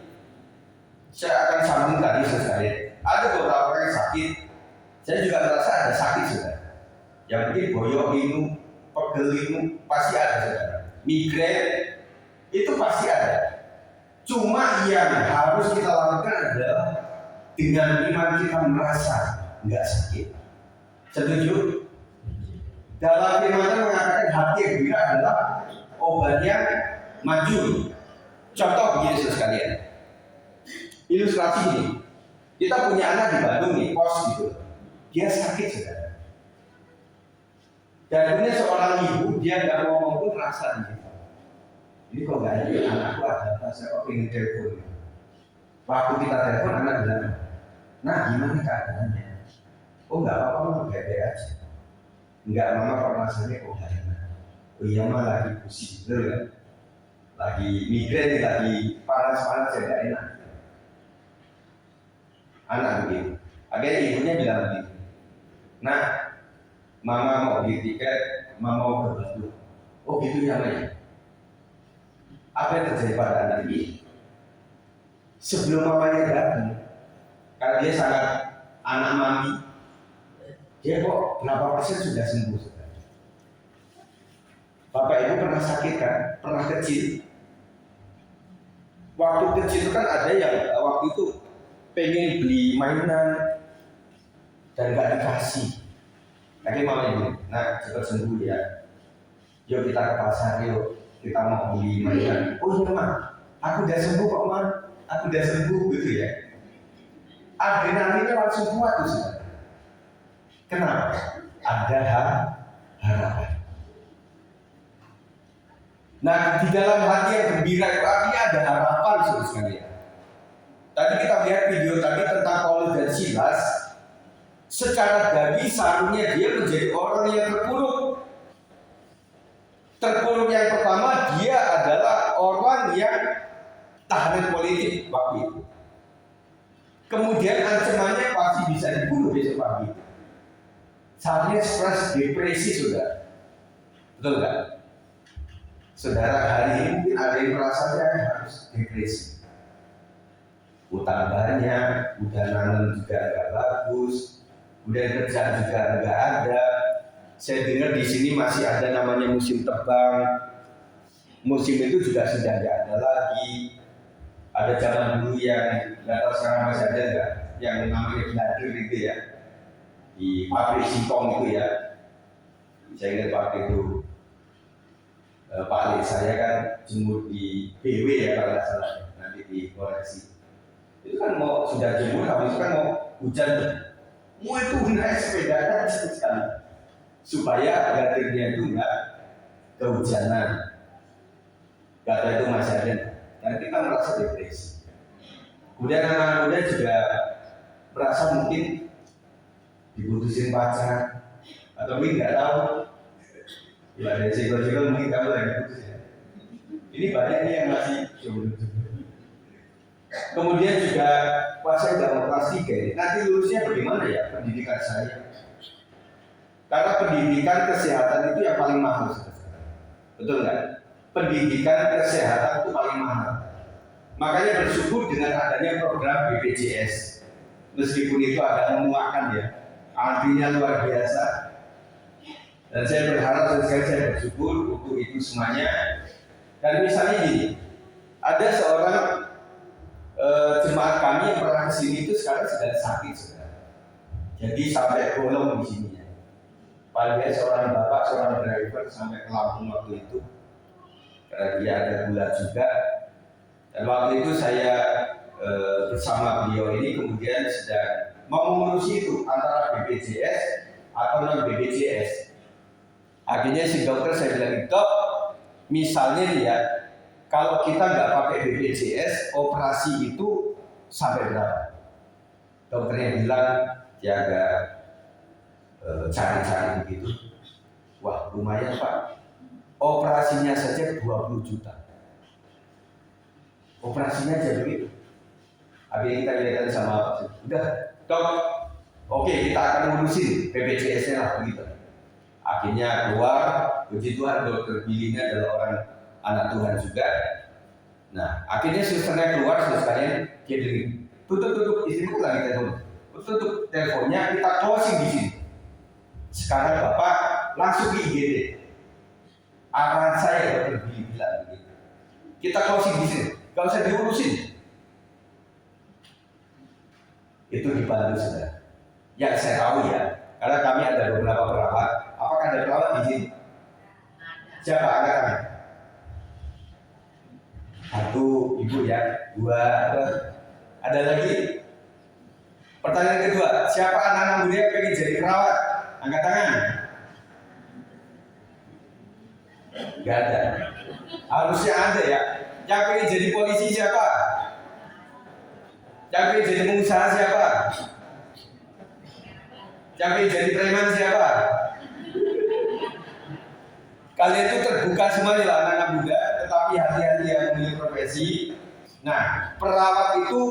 saya akan sambung tadi saudara. Ada beberapa orang yang sakit. Saya juga merasa ada sakit saudara. Yang mungkin boyok ini, pegel ini pasti ada saudara. Migrain itu pasti ada. Cuma yang harus kita lakukan adalah dengan iman kita merasa nggak sakit. Setuju? Dalam firman mengatakan hati yang gembira adalah obatnya maju. Contoh begini sekalian. Ilustrasi ini. Kita punya anak di Bandung nih, kos gitu. Dia sakit saudara. Dan punya seorang ibu, dia nggak ngomong pun rasa gitu. Ini kok nggak ada anakku ada apa? Saya kok ingin telepon. Waktu kita telepon anak bilang, nah gimana keadaannya? Oh nggak apa-apa, mau baik-baik aja. Enggak, mama kok rasanya kok gak enak. Oh iya mah lagi pusing, betul kan? Lagi migrain, lagi panas-panas ya gak enak. Anak begitu. Akhirnya ibunya bilang begitu. Nah, mama mau beli tiket, mama mau ke Bandung. Oh gitu ya Maya. Apa yang terjadi pada anak ini? Sebelum mamanya datang, karena dia sangat anak mami, dia kok berapa persen sudah sembuh? Bapak ibu pernah sakit kan? Pernah kecil? Waktu kecil itu kan ada yang waktu itu pengen beli mainan dan gak dikasih. Akhirnya mama ibu, nah cepat sembuh ya. Yuk kita ke pasar yuk, kita mau beli mainan. Oh iya ma, aku udah sembuh kok ma, aku udah sembuh gitu ya. Adrenalinnya langsung kuat tuh sudah. Kenapa? Ada harapan. Nah, di dalam hati yang gembira itu artinya ada harapan saudara sekalian. Tadi kita lihat video tadi tentang Paulus dan Silas. Secara daging seharusnya dia menjadi orang yang terpuruk. Terpuruk yang pertama, dia adalah orang yang tahanan politik waktu itu. Kemudian ancamannya pasti bisa dibunuh besok pagi. Saatnya stres, depresi sudah, betul nggak? Saudara hari ini mungkin ada yang merasa saya harus depresi. Utang banyak, udah nanam juga nggak bagus, udah kerja juga nggak ada. Saya dengar di sini masih ada namanya musim terbang. Musim itu juga sudah nggak ada lagi. Ada zaman dulu yang nggak tahu sekarang masih ada nggak, yang namanya blader itu ya. Di pabrik singkong itu ya, saya ingat waktu itu Pak Ali saya kan jemur di BW ya kalau nggak salah, nanti dikoreksi. Itu kan mau sudah jemur, habis itu kan mau hujan, mau itu naik sepeda kan sekali supaya gatirnya itu nggak kehujanan. Kata itu masih ada, dan kita merasa depresi. Kemudian anak muda juga merasa mungkin diputusin pacar atau mungkin nggak tahu ya ada psikolog mungkin kamu lagi putus ya. Ini banyak nih yang masih kemudian juga saya udah mau kelas 3 ini. Nanti lulusnya bagaimana ya pendidikan saya, karena pendidikan kesehatan itu yang paling mahal, betul nggak? Pendidikan kesehatan itu paling mahal. Makanya bersyukur dengan adanya program BPJS, meskipun itu agak memuakkan ya, artinya luar biasa. Dan saya berharap sekali saya bersyukur untuk itu semuanya. Dan misalnya gini, ada seorang jemaat kami yang pernah kesini itu sekarang sedang sakit sudah. Jadi sampai bolong di sini ya. Padahal seorang bapak, seorang driver sampai ke Lampung waktu itu. Karena dia ada gula juga. Dan waktu itu saya bersama beliau ini kemudian sedang mau mengurusi itu antara BPJS atau non BPJS. Akhirnya si dokter saya bilang, dok, misalnya ya, kalau kita nggak pakai BPJS, operasi itu sampai berapa? Dokternya bilang dia agak cari-cari begitu. Wah lumayan pak, operasinya saja 20 juta. Operasinya aja begitu. Akhirnya kita lihat sama Pak, udah, dok, oke kita akan ngurusin BPJS-nya lah begitu. Akhirnya keluar, puji Tuhan dokter Billy-nya adalah orang anak Tuhan juga. Nah, akhirnya susternya keluar, sekalian dia bilang, tutup, istriku lagi telepon, tutup teleponnya, kita closing di sini. Sekarang Bapak langsung ke IGD. Arahan saya dokter Billy bilang begitu. Kita closing di sini, gak usah diurusin. Itu dibantu saudara. Yang saya tahu ya, karena kami ada beberapa perawat. Apakah ada perawat di sini? Siapa? Angkat. Satu, ibu ya. Dua, ada lagi. Pertanyaan kedua, siapa anak-anak muda yang pengen jadi perawat? Angkat tangan. Gak ada. Harusnya ada ya. Yang pengen jadi polisi siapa? Yang pengen jadi pengusaha siapa? Yang pengen jadi preman siapa? Kalian itu terbuka semuanya lah anak-anak muda, tetapi hati-hati yang memilih profesi. Nah, perawat itu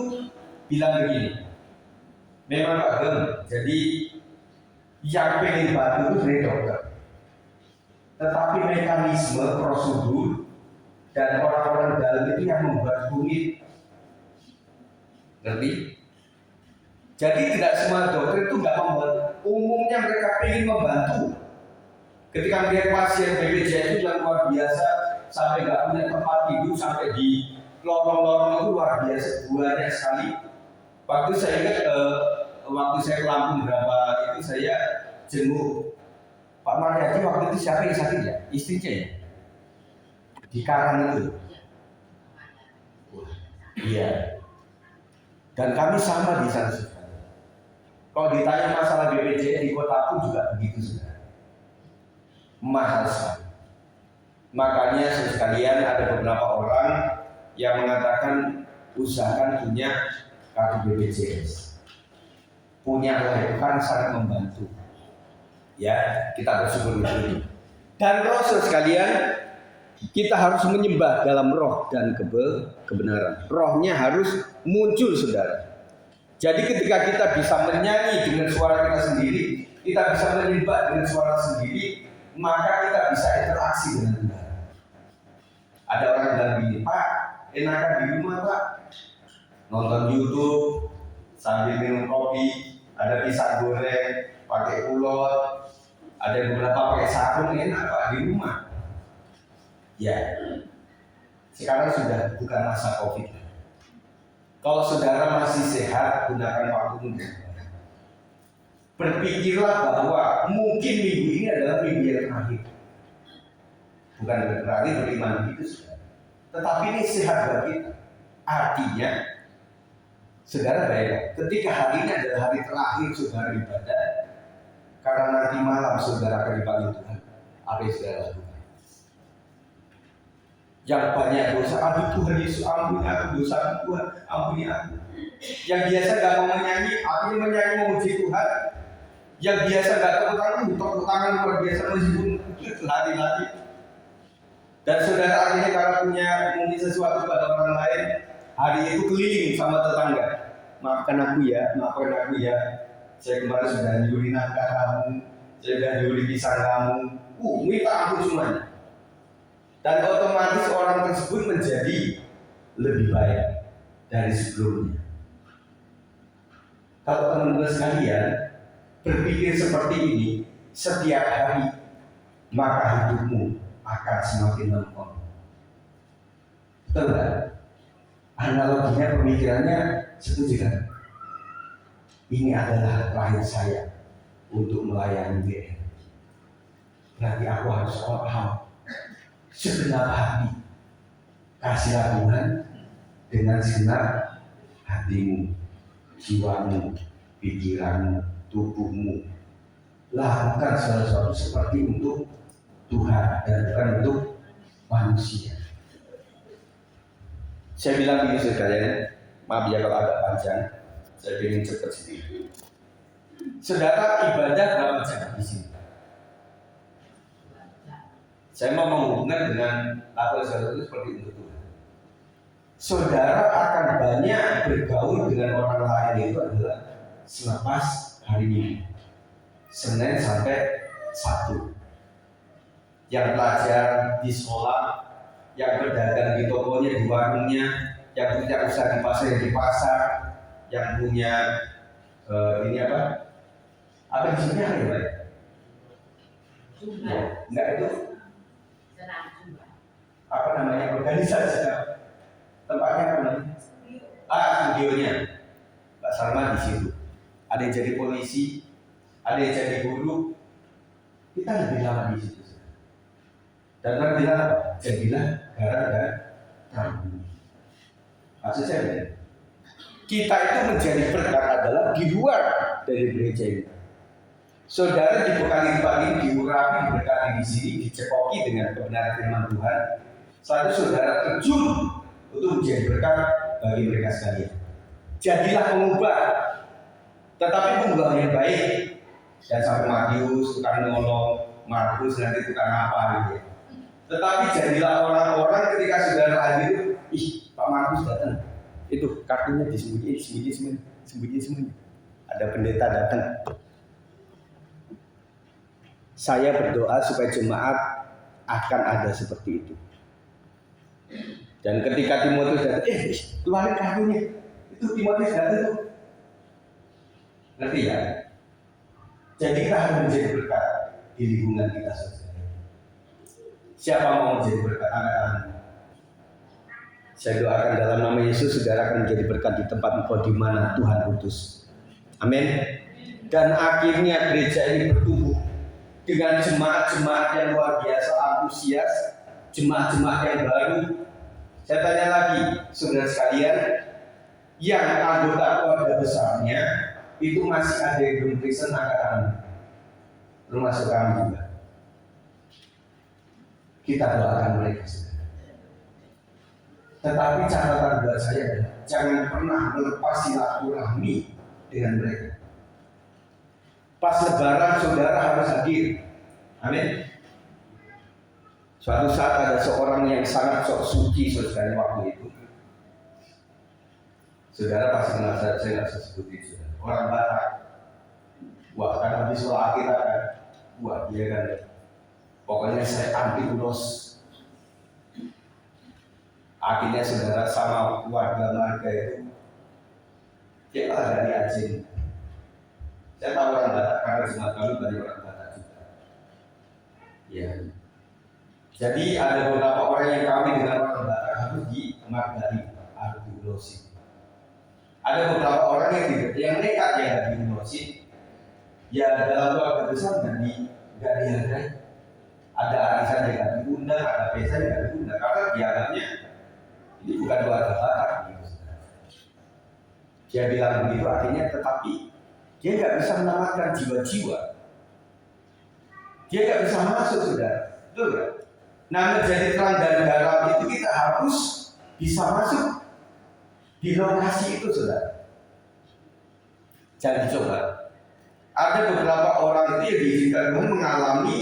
bilang begini, memang Pak Gem, jadi yang pengen bantu itu dari dokter, tetapi mekanisme, prosedur, dan orang-orang dalam itu yang membuat rumit. Ngerti? Jadi tidak semua dokter itu nggak membuat. Umumnya mereka ingin membantu. Ketika melihat pasien BPJS itu yang luar biasa, sampai nggak punya tempat tidur, sampai di lorong-lorong itu luar biasa, banyak sekali. Waktu saya ingat, waktu saya ke Lampung berapa itu saya jenguk Pak Mariadi, waktu itu siapa yang sakit ya? Istrinya ya? Di Karang itu. Iya. Dan kami sama di sana. Kalau ditanya masalah BPJS di kota pun juga begitu saudara. Mahal sekali. Makanya sekalian ada beberapa orang yang mengatakan usahakan punya kartu BPJS. Punya itu kan sangat membantu. Ya, kita bersyukur itu. Dan Rasul sekalian, kita harus menyembah dalam roh dan kebenaran. Rohnya harus muncul saudara. Jadi ketika kita bisa menyanyi dengan suara kita sendiri, kita bisa menyembah dengan suara sendiri, maka kita bisa interaksi dengan Tuhan. Ada orang yang bilang begini, Pak, enakan di rumah Pak, nonton YouTube sambil minum kopi, ada pisang goreng, pakai ulot, ada beberapa pakai sarung, enak Pak di rumah. Ya, sekarang sudah bukan masa COVID. Kalau saudara masih sehat, gunakan waktu muda. Berpikirlah bahwa mungkin minggu ini adalah minggu yang terakhir. Bukan berarti beriman itu saudara. Tetapi ini sehat bagi kita. Artinya, saudara bayangkan, ketika hari ini adalah hari terakhir saudara ibadah, karena nanti malam saudara akan dipanggil Tuhan. Apa yang saudara lakukan? Yang banyak dosa, aduh Tuhan Yesus ampuni aku, dosa Tuhan ampuni aku. Yang biasa gak mau menyanyi, akhirnya menyanyi memuji Tuhan. Yang biasa gak tepuk tangan luar biasa meskipun lari-lari. Dan saudara akhirnya karena punya mungkin sesuatu pada orang lain, hari itu keliling sama tetangga. Maafkan aku ya, saya kemarin sudah nyuri nafkah kamu, saya sudah nyuri pisang kamu. Minta ampun semuanya. Dan otomatis orang tersebut menjadi lebih baik dari sebelumnya. Kalau teman-teman sekalian berpikir seperti ini setiap hari, maka hidupmu akan semakin lengkap. Betul kan? Analoginya pemikirannya setuju kan? Ini adalah terakhir saya untuk melayani dia. Berarti aku harus all segenap hati, kasihlah Tuhan dengan segenap hatimu, jiwamu, pikiranmu, tubuhmu. Lakukan sesuatu seperti untuk Tuhan dan bukan untuk manusia. Saya bilang begini sekalian, maaf ya kalau agak panjang, saya ingin cepat sedikit. Saudara ibadah berapa jam di sini? Saya mau menghubungkan dengan lagu saudara itu seperti itu. Saudara akan banyak bergaul dengan orang lain itu adalah selepas hari Minggu, Senin sampai Sabtu. Yang pelajar di sekolah, yang berdagang di tokonya, di warungnya, yang punya usaha di pasar, yang di pasar, yang punya ini apa? Apa disebutnya apa ya, Pak? Ya, enggak itu. Apa namanya, organisasi? Tempatnya apa namanya? Studionya. Mbak Salma di situ. Ada yang jadi polisi, ada yang jadi guru. Kita lebih lama di situ. Dan lebih lama, jadilah garam dan terang. Maksud saya, kita itu menjadi berkat adalah di luar dari gereja ini. Saudara dibekali tempat ini, diurapi, diberkati di sini, dicekoki dengan kebenaran firman Tuhan. Satu saudara terjun untuk menjadi berkat bagi mereka sekalian. Jadilah pengubah, tetapi pengubah yang baik. Dan sampai Matius, tukang nolong, Markus nanti tukang apa gitu. Tetapi jadilah orang-orang ketika saudara hadir, Pak Markus datang. Itu kartunya disembunyi. Ada pendeta datang. Saya berdoa supaya jemaat akan ada seperti itu. Dan ketika Timotius datang, keluarin kartunya. Itu Timotius datang tuh. Ngerti ya? Jadi kita harus menjadi berkat di lingkungan kita saudara. Siapa mau menjadi berkat? Angkat. Saya doakan dalam nama Yesus, saudara akan menjadi berkat di tempat engkau di mana Tuhan utus. Amin. Dan akhirnya gereja ini bertumbuh dengan jemaat-jemaat yang luar biasa antusias, jemaat-jemaat yang baru. Saya tanya lagi, saudara sekalian, yang anggota keluarga besarnya itu masih ada yang belum Kristen, angkat tangan. Termasuk kami juga. Kita doakan mereka. Tetapi catatan buat saya adalah jangan pernah melepas silaturahmi dengan mereka. Pas lebaran saudara harus hadir. Amin. Suatu saat ada seorang yang sangat sok suci saudara waktu itu. Saudara pasti kenal saya nggak usah sebutin saudara. Orang Batak. Wah, kan habis sholat kita kan. Wah, dia kan. Pokoknya saya anti ulos. Akhirnya saudara sama warga marga itu dia dari Aceh. Saya tahu orang Batak karena jemaat kami dari orang Batak juga. Ya. Jadi ada beberapa orang yang kami dengan orang Batak harus dimargari, harus diulosi. Ada beberapa orang yang tidak, yang nekat yang diulosi. Ya dalam keluarga besar nggak dihargai. Ada arisan yang nggak diundang, ada pesta yang nggak diundang karena dianggapnya ini bukan keluarga Batak. Gitu. Dia bilang begitu artinya, tetapi dia nggak bisa menamatkan jiwa-jiwa. Dia nggak bisa masuk, saudara. Betul nggak? Nah, menjadi terang dan garam itu kita harus bisa masuk di lokasi itu, saudara. Jangan dicoba. Ada beberapa orang itu yang diizinkan Tuhan mengalami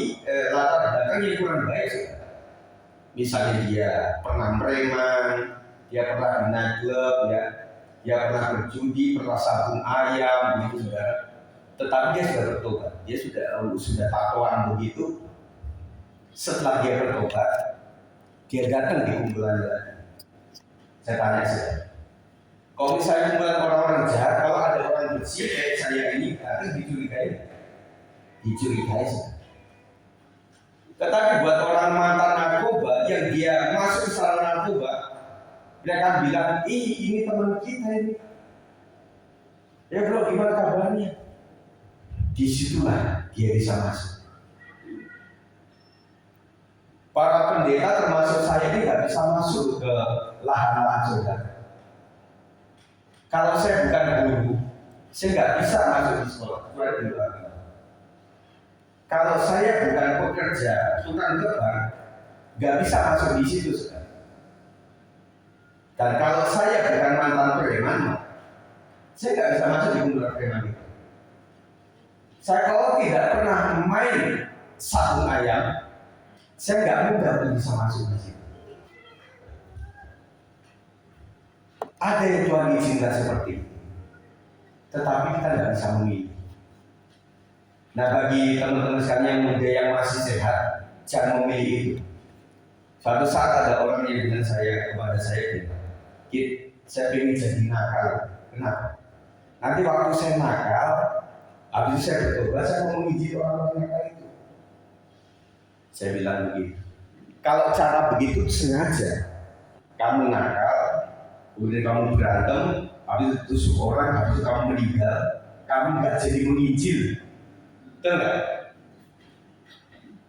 latar belakang yang kurang baik, saudara. Misalnya dia pernah preman, dia pernah di nightclub, ya. Dia pernah berjudi, pernah sabung ayam, begitu saudara. Tetapi dia sudah bertobat, dia sudah tatoan begitu. Setelah dia bertobat, dia datang di kumpulan lagi. Saya tanya saja, kalau misalnya kumpulan orang-orang jahat, kalau ada orang bersih kayak saya ini, datang dicurigai saja. Tetapi buat orang mantan narkoba yang dia masuk ke sarang narkoba, mereka bilang, ini teman kita ini. Ya bro, gimana kabarnya? Disitulah dia bisa masuk. Para pendeta termasuk saya ini nggak bisa masuk ke lahan-lahan saudara. Kalau saya bukan guru, saya nggak bisa masuk di sekolah. Kalau saya bukan pekerja, tukang tebar, nggak bisa masuk di situ saudara. Dan kalau saya bukan mantan preman, saya nggak bisa masuk di kumpulan preman itu. Saya kalau tidak pernah main sabung ayam, Saya nggak mudah untuk bisa masuk di situ. Ada yang Tuhan izinkan seperti itu, tetapi kita nggak bisa memilih. Nah, bagi teman-teman sekalian yang muda yang masih sehat, jangan memilih itu. Suatu saat ada orang yang bilang kepada saya, "Kit, saya ingin jadi nakal." Kenapa? Nanti waktu saya nakal, habis itu saya bertobat, saya mau menguji orang-orang nakal itu. Saya bilang begitu. Kalau cara begitu sengaja, kamu nakal, kemudian kamu berantem, habis itu tusuk orang, habis itu kamu meninggal, kamu nggak jadi menginjil. Betul nggak?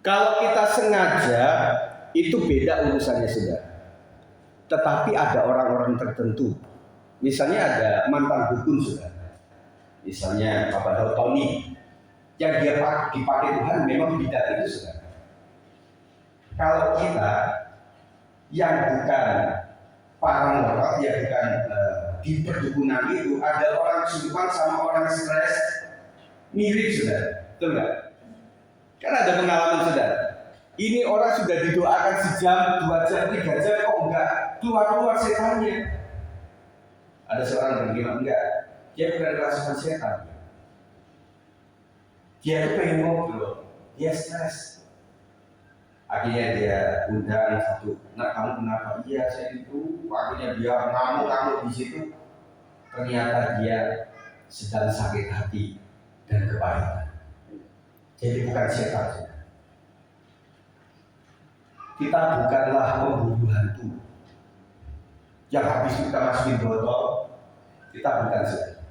Kalau kita sengaja, itu beda urusannya sudah. Tetapi ada orang-orang tertentu, misalnya ada mantan dukun sudah, misalnya Bapak Daud Tony, yang dia dipakai Tuhan memang tidak itu sudah. Kalau kita yang bukan paranormal, yang bukan di perdukunan itu, ada orang kesurupan sama orang stres, mirip sudah, betul nggak? Kan ada pengalaman sudah. Ini orang sudah didoakan sejam, 2 jam, 3 jam, kok enggak keluar setannya. Ada seorang berbilang enggak, dia bukan kerasukan setan. Dia tuh pengen ngobrol, dia stres. Akhirnya dia undang satu, "Nak, kamu kenapa?" "Iya, saya itu." Akhirnya dia ngamuk di situ. Ternyata dia sedang sakit hati dan kepahitan. Jadi bukan setan. Kita bukanlah pembunuh hantu yang habis kita masukin botol, kita bukan setan.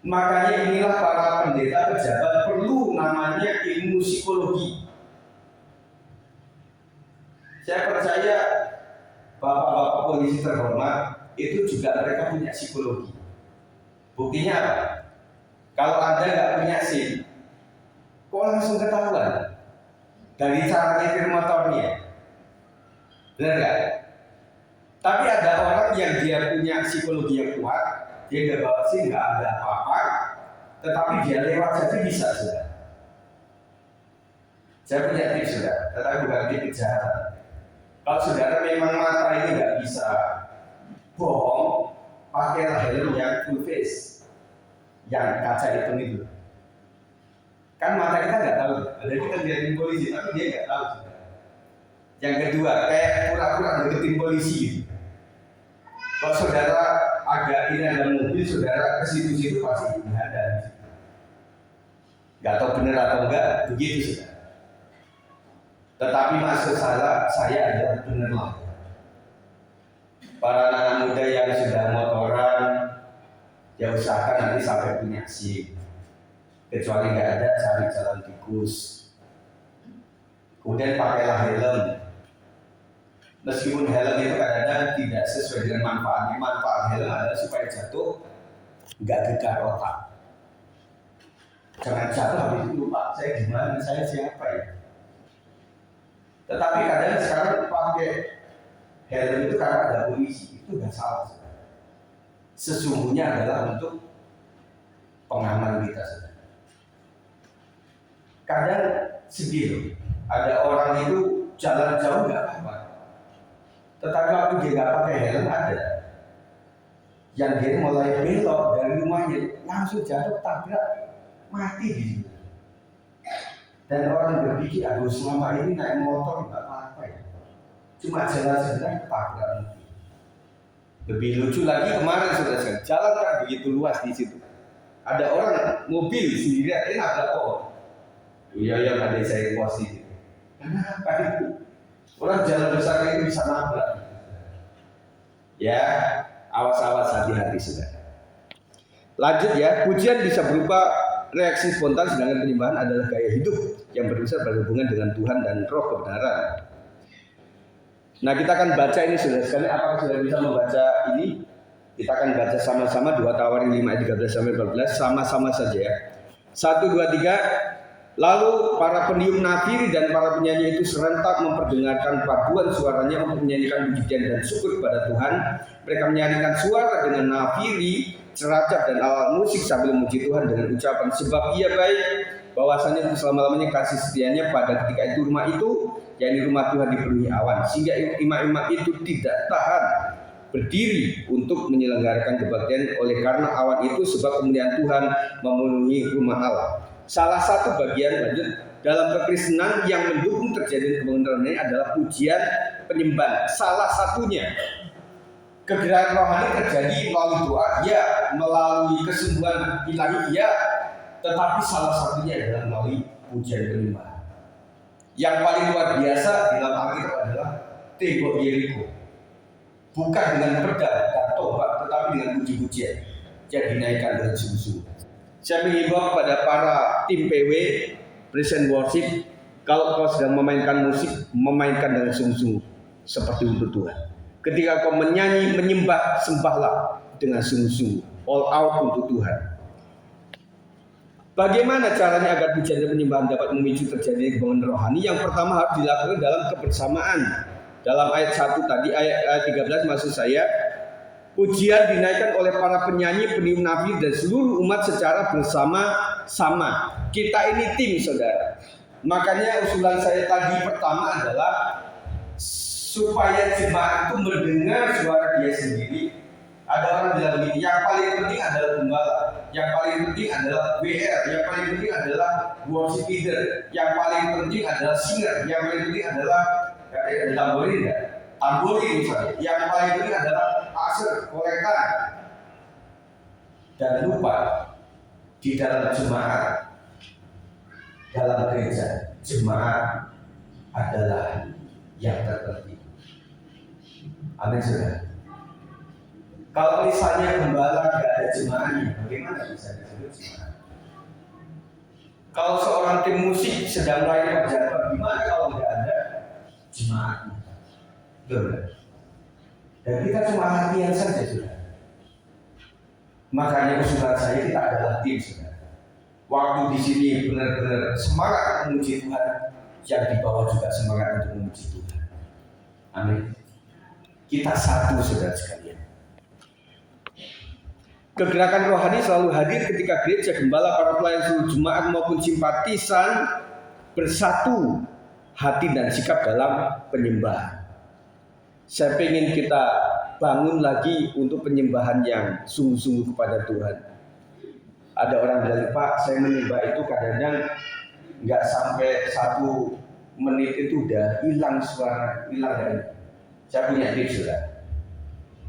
Makanya inilah para pendeta pejabat perlu namanya ilmu psikologi. Saya percaya bapak-bapak polisi terhormat itu juga mereka punya psikologi. Buktinya apa? Kalau Anda nggak punya SIM, kok langsung ketahuan dari cara nyetir motornya, benar nggak? Tapi ada orang yang dia punya psikologi yang kuat, dia nggak bawa SIM, nggak ada apa-apa, tetapi dia lewat saja bisa sudah. Saya punya tips sudah, tetapi bukan tips kejahatan. Kalau saudara memang mata ini nggak bisa bohong, pakailah helm yang full face, yang kaca hitam itu. Kan mata kita nggak tahu, ada kita lihatin polisi, tapi dia nggak tahu. Yang kedua, kayak pura-pura deketin polisi gitu. Kalau saudara agak ini ada mobil, saudara ke situ-situ pasti ada. Nggak tahu benar atau enggak, begitu saudara. Tetapi maksud saya adalah benar lah. Para anak muda yang sudah motoran, ya usahakan nanti sampai punya SIM. Kecuali nggak ada, cari jalan tikus. Kemudian pakailah helm. Meskipun helm itu kadang-kadang tidak sesuai dengan manfaatnya. Manfaat helm adalah supaya jatuh nggak gegar otak. Jangan jatuh habis itu lupa saya gimana, saya siapa ya. Tetapi kadang sekarang pakai helm itu karena ada polisi, itu nggak salah. Sesungguhnya adalah untuk pengaman kita saja. Kadang sedih, ada orang itu jalan jauh nggak apa-apa, tetapi waktu dia nggak pakai helm ada yang dia mulai belok dari rumahnya langsung jatuh tabrak mati di situ. Dan orang berpikir, aduh selama ini naik motor nggak apa-apa ya, cuma jalan sebentar tabrak mati. Lebih lucu lagi kemarin saudara, jalan kan begitu luas di situ, ada orang mobil sendirian nabrak pohon. Iya yang ada saya positif. Kenapa itu? Orang jalan besar itu bisa nabrak. Ya, awas-awas, hati-hati saudara. Lanjut ya, pujian bisa berupa reaksi spontan, sedangkan penyembahan adalah gaya hidup yang berdasar berhubungan dengan Tuhan dan Roh kebenaran. Nah, kita akan baca ini saudara sekalian. Apakah saudara bisa membaca ini? Kita akan baca sama-sama 2 Tawarin 5 ayat 13 sampai 14, sama-sama saja ya. 1, 2, 3. Lalu para pendium nafiri dan para penyanyi itu serentak memperdengarkan paduan suaranya untuk menyanyikan pujian dan syukur kepada Tuhan. Mereka menyanyikan suara dengan nafiri, ceracap dan alat musik sambil memuji Tuhan dengan ucapan, sebab Ia baik, bahwasanya selama-lamanya kasih setianya pada ketika itu rumah itu yakni rumah Tuhan dipenuhi awan, sehingga imam-imam itu tidak tahan berdiri untuk menyelenggarakan kebaktian oleh karena awan itu, sebab kemuliaan Tuhan memenuhi rumah Allah. Salah satu bagian lanjut dalam kekristenan yang mendukung terjadi kebangunan ini adalah pujian penyembahan. Salah satunya kegerakan rohani terjadi melalui doa, ya, melalui kesembuhan ilahi, ya, tetapi salah satunya adalah melalui pujian penyembahan. Yang paling luar biasa dalam Alkitab adalah tembok Yeriko, bukan dengan pedang dan tombak, tetapi dengan puji-pujian yang dinaikkan dengan sungguh-sungguh. Saya mengimbau kepada para tim PW, present worship, kalau kau sedang memainkan musik, memainkan dengan sungguh-sungguh seperti untuk Tuhan. Ketika kau menyanyi, menyembah, sembahlah dengan sungguh-sungguh, all out untuk Tuhan. Bagaimana caranya agar pujian dan penyembahan dapat memicu terjadinya kebangunan rohani? Yang pertama harus dilakukan dalam kebersamaan. Dalam ayat 1 tadi, ayat 13 maksud saya, pujian dinaikkan oleh para penyanyi, peniup nafir dan seluruh umat secara bersama-sama. Kita ini tim, saudara. Makanya usulan saya tadi pertama adalah supaya jemaat itu mendengar suara dia sendiri. Ada orang bilang begini, yang paling penting adalah gembala, yang paling penting adalah WR, yang paling penting adalah worship leader, yang paling penting adalah singer, yang paling penting adalah tamborin misalnya, yang paling penting adalah pastor, kolektor. Dan lupa di dalam jemaat, dalam gereja, jemaat adalah yang terpenting. Amin, saudara. Kalau misalnya gembala tidak ada jemaahnya, bagaimana bisa disebut jemaat? Kalau seorang tim musik sedang melayani pejabat, gimana kalau tidak ada jemaatnya? Betul. Dan kita cuma latihan saja, sudah. Makanya usulan saya, kita adalah tim, sudah. Waktu di sini benar-benar semangat memuji Tuhan, yang di bawah juga semangat untuk memuji Tuhan. Amin. Kita satu, saudara sekalian. Kegerakan rohani selalu hadir ketika gereja, gembala, para pelayan, seluruh jemaat maupun simpatisan bersatu hati dan sikap dalam penyembahan. Saya ingin kita bangun lagi untuk penyembahan yang sungguh-sungguh kepada Tuhan. Ada orang bilang, Pak, saya menyembah itu kadang-kadang nggak sampai 1 menit itu udah hilang suara, hilang dari. Saya punya tips, sudah.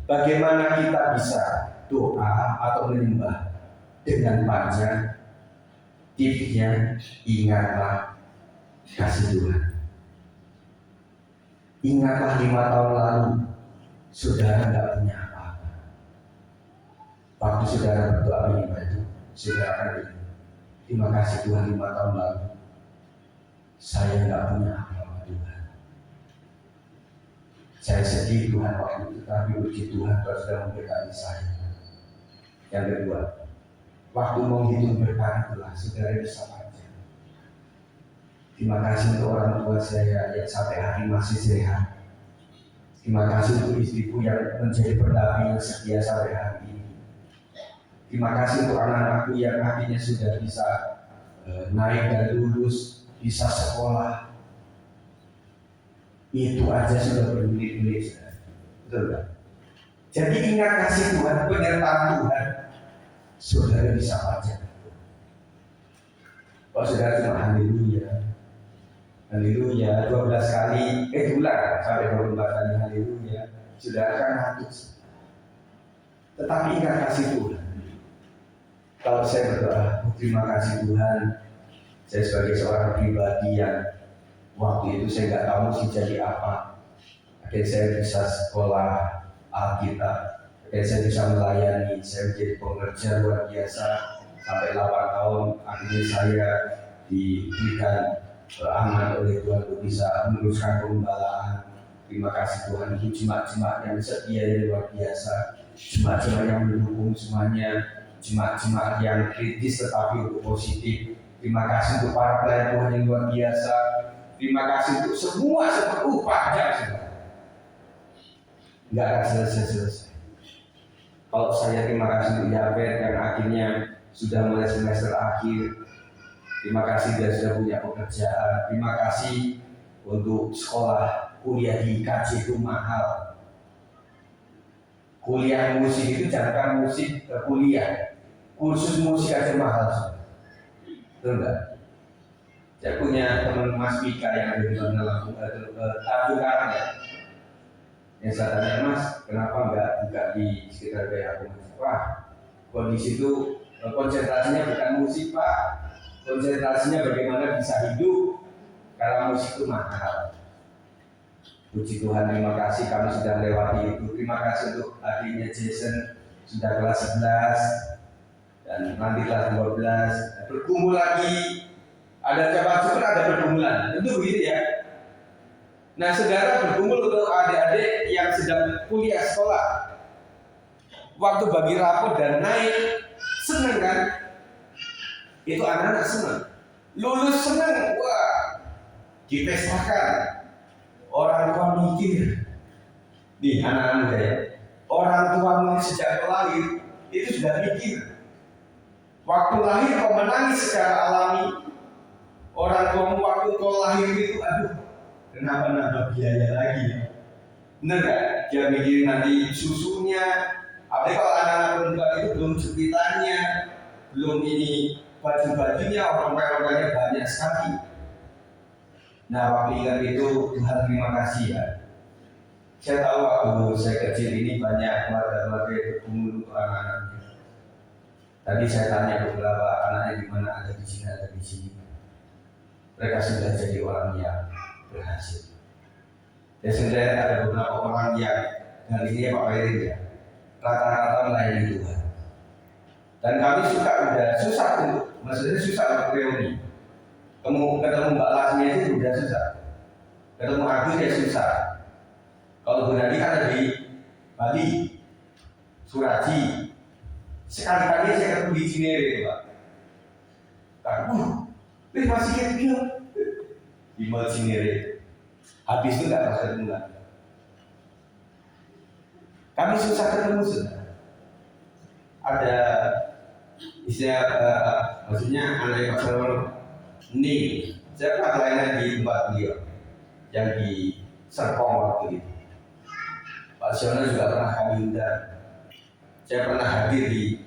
Bagaimana kita bisa doa atau menyembah dengan panjang? Tipsnya, ingatlah kasih Tuhan. Ingatlah 5 tahun lalu saudara tidak punya apa-apa. Waktu saudara berdoa menyembah itu, saudara akan bilang, terima kasih Tuhan, 5 tahun lalu saya tidak punya apa-apa, Tuhan. Saya sedih Tuhan waktu itu, tapi puji Tuhan Tuhan sudah memberkati saya. Yang kedua, waktu mau hitung berkah itulah saudara bisa baca. Terima kasih untuk orang tua saya yang sampai hari masih sehat. Terima kasih untuk istriku yang menjadi pendamping setia sampai hari ini. Terima kasih untuk anak-anakku yang akhirnya sudah bisa naik dan lulus, bisa sekolah. Itu aja sudah berbelit-belit, betul kan? Jadi ingat kasih Tuhan, penyertaan Tuhan, saudara bisa baca. Kalau saudara cuma haleluya, haleluya 12 kali, ulang sampai 12 kali haleluya, saudara akan ngantuk. Tetapi ingat kasih Tuhan. Kalau saya berdoa, terima kasih Tuhan, saya sebagai seorang pribadi yang waktu itu saya nggak tahu mesti jadi apa. Akhirnya saya bisa sekolah Alkitab, akhirnya saya bisa melayani, saya menjadi pengerja luar biasa sampai 8 tahun. Akhirnya saya diberikan amanah oleh Tuhan untuk bisa meneruskan penggembalaan. Terima kasih Tuhan, itu jemaat-jemaat yang setia yang luar biasa, jemaat-jemaat yang mendukung semuanya, jemaat-jemaat yang kritis tetapi untuk positif. Terima kasih untuk para pelayan Tuhan yang luar biasa. Terima kasih untuk semua seperti panjang saudara. Enggak akan selesai. Kalau saya terima kasih untuk Yabet yang akhirnya sudah mulai semester akhir. Terima kasih dia sudah punya pekerjaan. Terima kasih untuk sekolah kuliah di KJ itu mahal. Kuliah musik itu jangan musik kuliah, kursus musik aja mahal. Betul nggak? Saya punya teman Mas Mika yang ada di mana Lampung, Tanjung Karang ya. Yang saya tanya, Mas, kenapa nggak buka di sekitar daerah aku? Wah, kondisi itu konsentrasinya bukan musik Pak, konsentrasinya bagaimana bisa hidup karena musik itu mahal. Puji Tuhan, terima kasih kami sudah melewati itu. Terima kasih untuk adiknya Jason sudah kelas 11 dan nanti kelas 12. Berkumpul lagi. Ada cabang syukur, ada pergumulan. Tentu begitu ya. Nah, saudara, berkumpul untuk adik-adik yang sedang kuliah sekolah. Waktu bagi rapot dan naik, senang kan? Itu anak-anak senang. Lulus senang, wah, dipestakan. Orang tua mikir, nih anak-anak muda ya, orang tua sejak lahir itu sudah mikir. Waktu lahir kau menangis secara alami, orang tua waktu kau lahir itu, aduh, kenapa nambah biaya lagi? Bener gak? Dia mikir nanti susunya, apalagi kalau anak-anak perempuan itu belum jepitannya, belum ini baju-bajunya, orang-orangnya banyak sekali. Nah, waktu ingat itu Tuhan terima kasih ya. Saya tahu waktu saya kecil ini banyak keluarga-keluarga yang berkumpul untuk anak-anaknya. Tadi saya tanya beberapa anaknya di mana, ada di sini, ada di sini. Mereka sudah jadi orang yang berhasil. Dan sebenarnya ada beberapa orang yang dan ini Pak Wairin ya, rata-rata melayani Tuhan. Dan kami udah susah untuk, maksudnya susah untuk reuni. Ketemu Mbak Lasmi itu sudah susah. Ketemu Agus ya susah. Kalau Bu Nadi kan ada di Bali, Suraji. Sekali-kali saya ketemu di Cinere itu Pak. Masih kecil. Di Mal Cinere. Habis itu nggak pernah ketemu lagi. Kami susah ketemu sudah. Ada istilah, maksudnya anak Pak Sarwono. Ini saya pernah pelayanan di tempat beliau yang di Serpong waktu itu. Pak Siono juga pernah kami undang. Saya pernah hadir di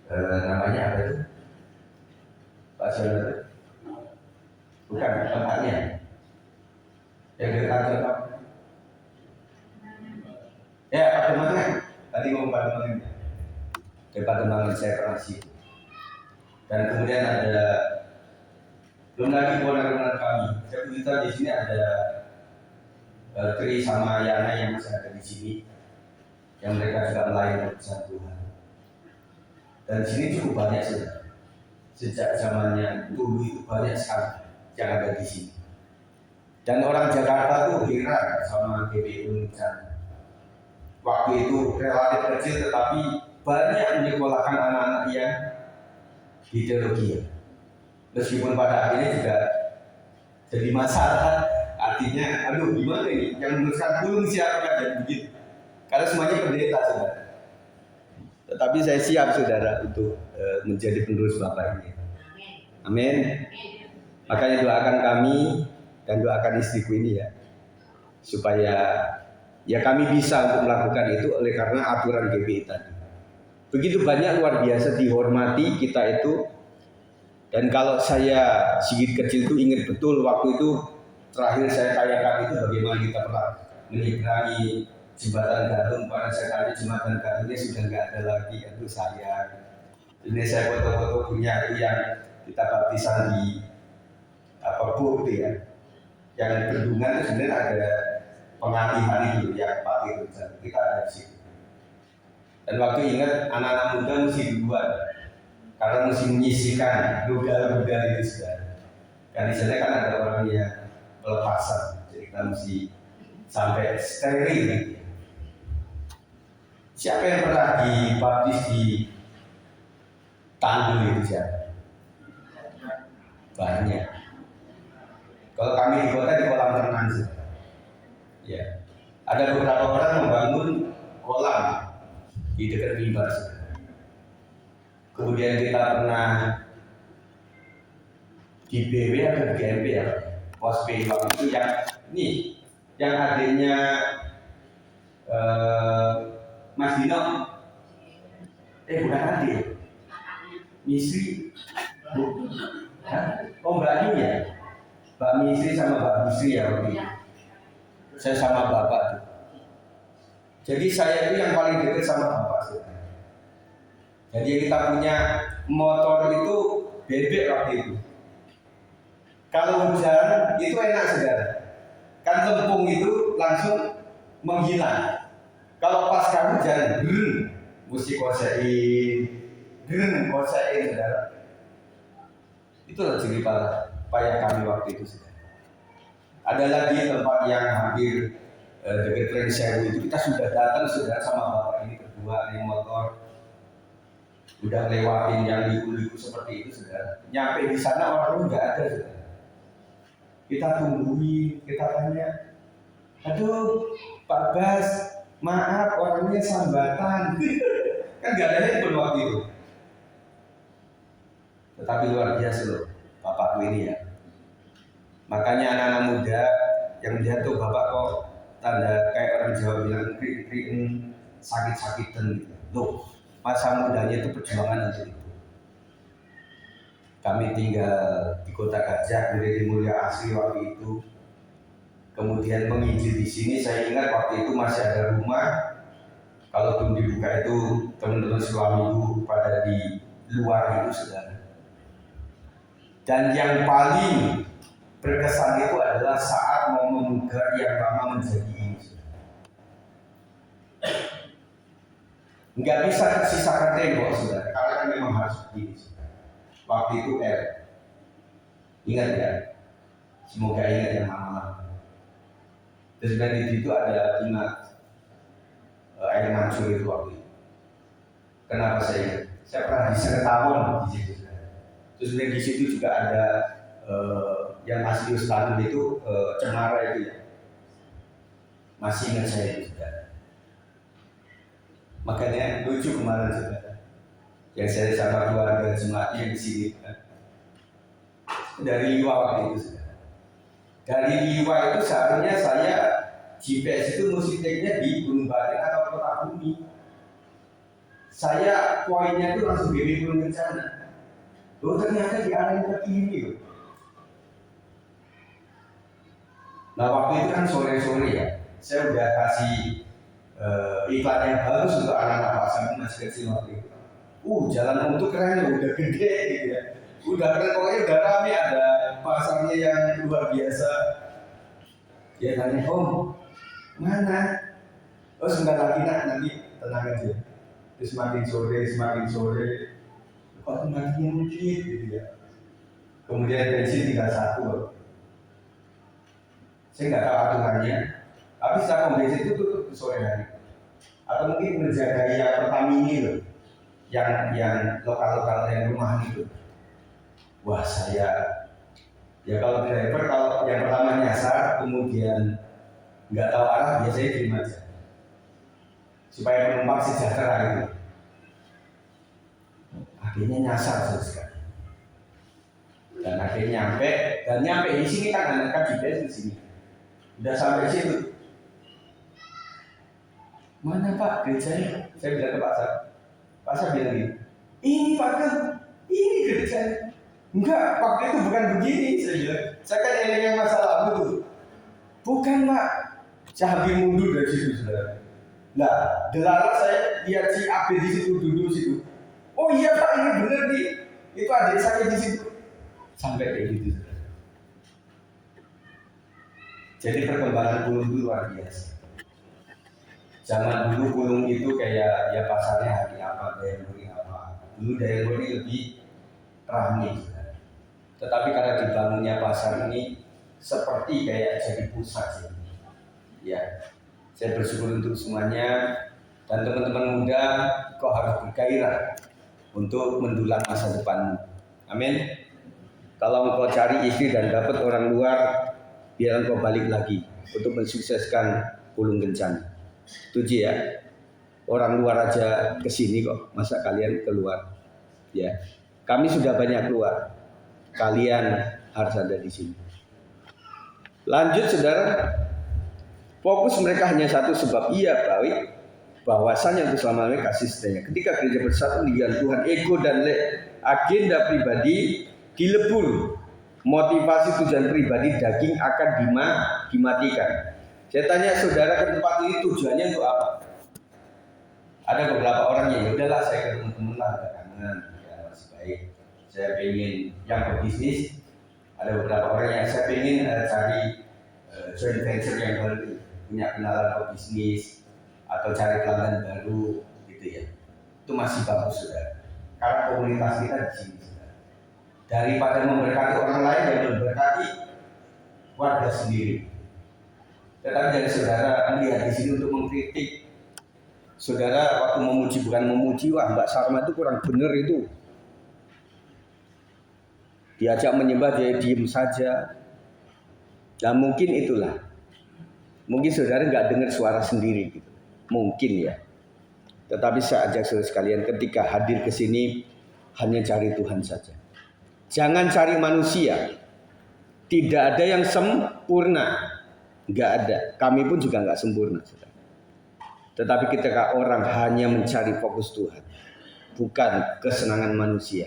namanya apa itu? Pak Siono bukan tempatnya yang dekat kantor Pak. Ya Pak Demangan. Tadi ngomong Pak Demangan. Pak Demangan saya pernah situ. Dan kemudian ada belum lagi keponakan kami. Saya bercerita di sini ada Tri sama Yana yang masih ada di sini, yang mereka juga melayani pesan Tuhan. Dan di sini cukup banyak sudah. Sejak zamannya dulu itu banyak sekali yang ada di sini. Dan orang Jakarta tuh heran sama GBI Unsan. Waktu itu relatif kecil tetapi banyak menyekolahkan anak-anak yang di teologi. Meskipun pada akhirnya juga jadi masalah, artinya, aduh gimana ini, yang meneruskan belum siapa dan begitu. Karena semuanya pendeta saudara. Tetapi saya siap saudara untuk menjadi penerus Bapak ini. Amin. Makanya doakan kami dan doakan istriku ini ya, supaya ya kami bisa untuk melakukan itu oleh karena aturan GBI tadi. Begitu banyak luar biasa dihormati kita itu. Dan kalau saya sedikit kecil itu ingat betul waktu itu terakhir saya tanyakan itu bagaimana kita pernah menyeberangi jembatan gantung. Pada saya tanya jembatan gantungnya sudah nggak ada lagi, itu saya. Ini saya foto-foto punya itu yang kita baptisan di bukti ya. Yang bendungan itu sebenarnya ada pengalihan itu yang pakai kita ada di situ. Dan waktu ingat anak-anak muda mesti duluan. Karena mesti menyisihkan rudal-rudal itu sudah. Dan di sana kan ada orang yang pelepasan, jadi kita mesti sampai steril gitu. Siapa yang pernah dibaptis di Tanggul itu siapa? Banyak. Kalau kami di kota di kolam renang sih. Ya. Ada beberapa orang membangun kolam di dekat mimbar. Kemudian kita pernah di BW atau di GMP ya, pos B waktu itu yang adiknya Mas Dino, bukan adik, Misri, oh Mbak Yu ya, Mbak Misri sama Mbak Misri ya waktu itu. Saya sama bapak tuh. Jadi saya itu yang paling dekat sama bapak sih. Jadi kita punya motor itu bebek waktu itu. Kalau hujan itu enak saudara. Kan lempung itu langsung menghilang. Kalau pasca hujan, mesti kosein saudara. Itulah cerita payah kami waktu itu saudara. Ada lagi tempat yang hampir dekat Ring Sewu itu kita sudah datang saudara sama bapak ini berdua naik motor. Udah lewatin yang liku-liku seperti itu saudara. Nyampe di sana orang nggak ada saudara. Kita tungguin, kita tanya, aduh Pak Bas, maaf orangnya sambatan. Kan nggak ada handphone waktu itu. Tetapi luar biasa loh bapakku ini ya. Makanya anak-anak muda yang melihat tuh bapak kok tanda kayak orang Jawa bilang krik-krikin sakit-sakitan gitu. Loh, masa mudanya itu perjuangan untuk itu. Kami tinggal di Kota Gajah, di Mulia Asri waktu itu. Kemudian menginjil di sini, saya ingat waktu itu masih ada rumah. Kalau belum dibuka itu teman-teman suamiku pada di luar itu saudara. Dan yang paling berkesan itu adalah saat mau memugar yang lama menjadi ini. Nggak bisa tersisakan tembok saudara, karena kan memang harus begini. Waktu itu ingat ya, semoga ingat yang lama-lama. Terus dari itu ada ingat air mancur itu waktu itu. Kenapa saya ingat? Saya pernah di Sekretawon di situ. Terus di situ juga ada yang masih Ustadz itu Cemara itu ya. Masih ingat saya itu saudara. Makanya lucu kemarin saudara. Yang saya sama keluarga jemaatnya di sini kan. Dari Liwa waktu itu saudara. Dari Liwa itu seharusnya saya GPS itu mesti take-nya di Gunung Baring atau Kota Bumi. Saya poinnya itu langsung BB Gunung Kencana. Loh ternyata di area ke kiri loh. Nah waktu itu kan sore-sore ya, saya udah kasih iklan yang bagus untuk anak-anak pasar masih kecil waktu itu. Jalan untuk keren, udah gede gitu ya. Udah keren, pokoknya udah rame, ada pasarnya yang luar biasa. Dia tanya, mana? Sebentar lagi nanti tenang aja. Terus semakin sore, kok semakin dikit gitu ya. Kemudian bensin tinggal 1. Saya nggak tahu aturannya, tapi setelah bensin itu tutup ke sore hari. Atau mungkin menjaga yang Pertamini loh, yang lokal-lokal yang rumahan itu. Wah saya, ya kalau driver kalau yang pertama nyasar, kemudian nggak tahu arah, biasanya diem aja. Supaya penumpang sejahtera gitu. Akhirnya nyasar sekali. Dan akhirnya nyampe di sini kan ada GPS di sini. Udah sampai situ. Mana Pak gerejanya? Saya bilang ke Pak Sar bilang gini, ini Pak kan, ini gerejanya. Enggak, waktu itu bukan begini, saya bilang. Saya kan yang masalah itu. Bukan Pak, saya hampir mundur dari situ saudara. Nah, delala saya lihat si AB di situ duduk situ. Oh iya Pak, ini bener nih. Itu adik saya di situ. Sampai kayak gitu. Jadi perkembangan Pulung itu luar biasa. Zaman dulu Pulung itu kayak ya pasarnya hari apa, Dayamuri apa. Dulu Dayamuri lebih ramai. Tetapi karena dibangunnya pasar ini seperti kayak jadi pusat ya. Saya bersyukur untuk semuanya dan teman-teman muda kok harus bergairah untuk mendulang masa depan. Amin. Kalau engkau cari istri dan dapat orang luar, biar engkau balik lagi untuk mensukseskan Pulung Kencana. Setuju ya? Orang luar aja kesini kok, masa kalian keluar? Ya, kami sudah banyak keluar. Kalian harus ada di sini. Lanjut saudara, fokus mereka hanya satu sebab ia baik, bahwasanya untuk selama-lamanya kasih setianya. Ketika gereja bersatu di jalan Tuhan, ego dan agenda pribadi dilebur. Motivasi tujuan pribadi daging akan dimatikan. Saya tanya saudara ke tempat ini tujuannya untuk apa? Ada beberapa orang yang udahlah saya ketemu teman lah, agak kangen, ya masih baik. Saya pengen yang berbisnis. Ada beberapa orang yang saya pengen cari joint venture yang baru, punya kenalan pebisnis atau cari pelanggan baru, gitu ya. Itu masih bagus saudara. Karena komunitas kita di sini, saudara. Daripada memberkati orang lain dan memberkati warga sendiri. Tetapi dari saudara lihat di sini untuk mengkritik. Saudara waktu memuji bukan memuji, wah Mbak Sarma itu kurang benar itu. Diajak menyembah dia diem saja. Dan mungkin itulah. Mungkin saudara nggak dengar suara sendiri gitu. Mungkin ya. Tetapi saya ajak saudara sekalian ketika hadir ke sini hanya cari Tuhan saja. Jangan cari manusia. Tidak ada yang sempurna. Nggak ada. Kami pun juga nggak sempurna, saudara. Tetapi ketika orang hanya mencari fokus Tuhan, bukan kesenangan manusia,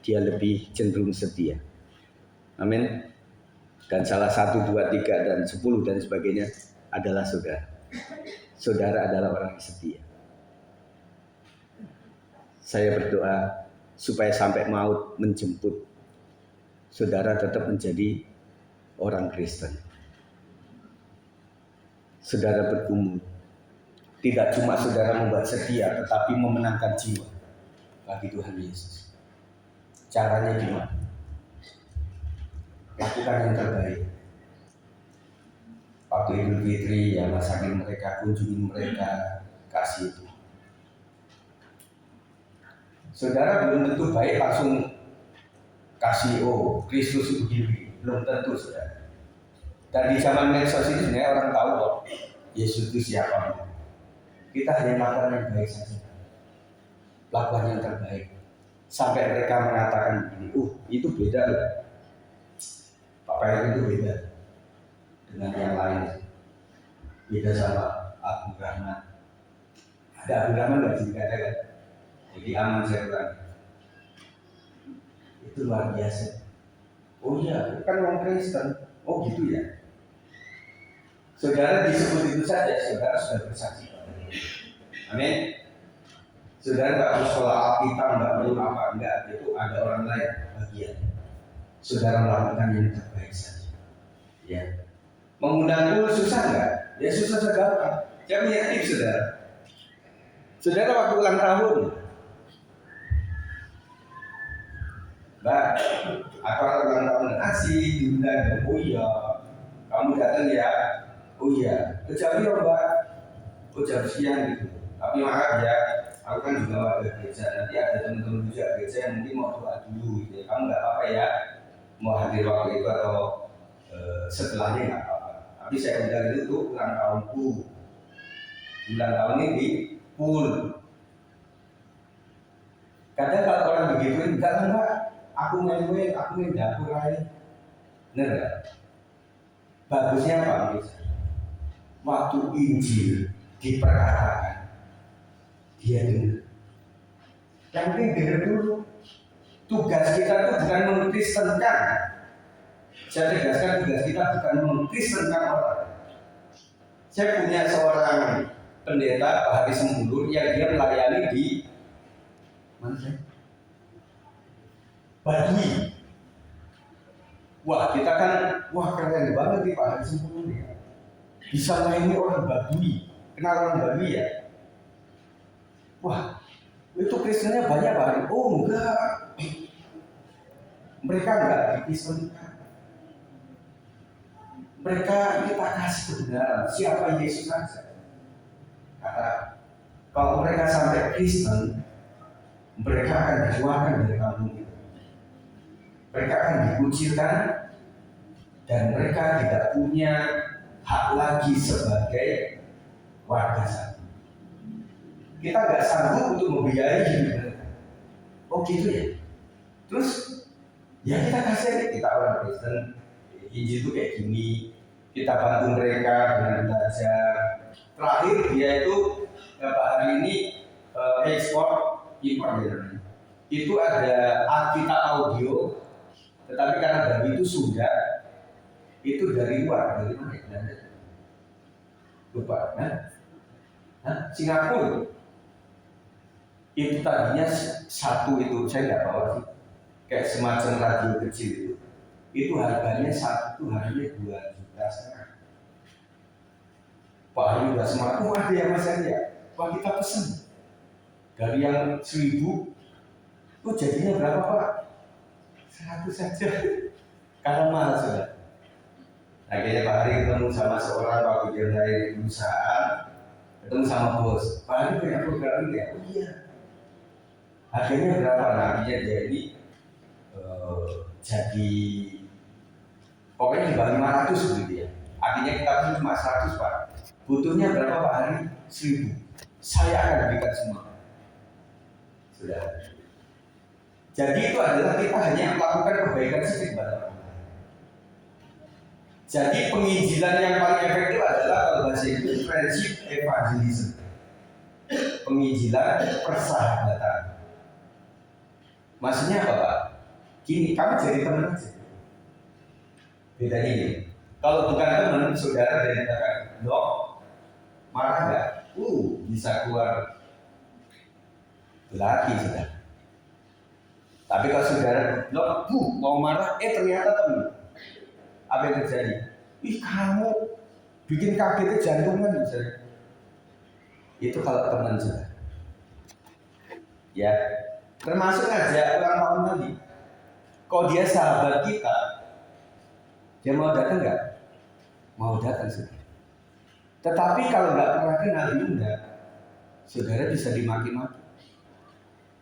dia lebih cenderung setia. Amin. Dan salah 1, 2, 3, dan 10 dan sebagainya adalah saudara. Saudara adalah orang yang setia. Saya berdoa supaya sampai maut menjemput, saudara tetap menjadi orang Kristen. Saudara bergumul. Tidak cuma saudara membuat setia, tetapi memenangkan jiwa bagi Tuhan Yesus. Caranya gimana? Lakukan yang terbaik. Waktu Idul Fitri, ya masakin mereka, kunjungi mereka, kasih itu. Saudara belum tentu baik langsung kasih, oh Kristus begini, belum tentu saudara. Dan di zaman medsos ini sebenarnya orang tahu kok Yesus itu siapa. Kita hanya melakukan yang baik saja, lakukan yang terbaik. Sampai mereka mengatakan begini, itu beda loh. Pak Pairin itu beda dengan yang lain. Beda sama Abu Rahman. Ada Abu Rahman nggak sih? Ada kan? Jadi aman saya bilang. Itu luar biasa. Oh iya, kan orang Kristen. Oh gitu ya. Saudara disebut itu saja, saudara sudah bersaksi. Amin. Saudara nggak harus sekolah Alkitab, nggak perlu apa, enggak. Itu ada orang lain bagian. Saudara melakukan yang terbaik saja. Ya. Mengundang dulu susah nggak? Ya susah segampang. Saya punya tips saudara. Saudara waktu ulang tahun, Mbak, apa ulang tahun asik diundang? Oh iya, kamu datang ya? Oh iya, kecuali Mbak, jam siang gitu. Tapi maaf ya, aku kan juga warga gereja. Nanti ada teman-teman juga gereja yang mungkin mau doa dulu gitu. Kamu nggak apa-apa ya, mau hadir waktu itu atau setelahnya nggak apa-apa. Tapi saya bilang itu tuh ulang tahunku. Ulang tahun ini di full. Kadang kalau orang begitu, enggak Mbak, aku main dapur aja. Bener nggak? Bagusnya apa? Waktu Injil diperkatakan, dia dengar. Yang penting dengar dulu. Tugas kita itu bukan mengkristenkan. Saya tegaskan, tugas kita bukan mengkristenkan orang. Saya punya seorang pendeta Pak Hari Sembulur yang dia melayani di mana sih? Baduy. Wah kita kan, keren banget nih Pak Hari Sembulur ya. Bisa melayani orang Baduy. Kenal orang Baduy ya? Wah, itu Kristennya banyak Pak. Oh enggak. Mereka enggak dikristenkan. Mereka kita kasih kebenaran. Siapa Yesus saja. Kata, kalau mereka sampai Kristen, mereka akan dikeluarkan dari kampung itu. Mereka akan dikucilkan dan mereka tidak punya hak lagi sebagai warga sana. Kita nggak sanggup untuk membiayai hidup mereka. Oh gitu ya. Terus ya kita kasih, kita orang Kristen, Injil itu kayak gini, kita bantu mereka dengan belajar. Terakhir dia itu hari ini ekspor impor ya. Itu ada Alkitab audio, tetapi karena dari itu sudah itu dari luar, dari mana ya? Lupa, Singapura. Itu tadinya satu itu saya nggak bawa sih, kayak semacam radio kecil itu harganya satu harganya 2,5 juta. Pak Hari udah semangat, ada yang masih ada ya, Pak kita pesen dari yang 1.000, jadinya berapa Pak? 100 saja, karena mahal sudah. Akhirnya Pak Hari ketemu sama seorang waktu dia dari perusahaan, ketemu sama bos, Pak Hari punya program ini ya? Oh iya. Harganya berapa? Nah, dia jadi pokoknya di bawah 500 begitu ya. Artinya kita pun cuma 100 Pak. Butuhnya berapa Pak Hari? 1.000. Saya akan berikan semua. Sudah. Jadi itu adalah kita hanya melakukan kebaikan sedikit pada orang. Jadi penginjilan yang paling efektif adalah kalau bahasa Inggris prinsip evangelism. Penginjilan persahabatan. Maksudnya apa Pak? Gini, kamu jadi teman aja. Bedanya ini, kalau bukan teman, saudara dari belakang, dok, marah nggak? Bisa keluar lagi sudah. Tapi kalau saudara, dok, mau marah, ternyata teman. Apa yang terjadi? Kamu bikin kaget jantungan misalnya. Itu kalau teman sudah. Ya, termasuk aja ulang tahun nanti. Kalau dia sahabat kita, dia mau datang nggak? Mau datang sudah. Tetapi kalau nggak pernah kenal diundang, saudara bisa dimaki-maki.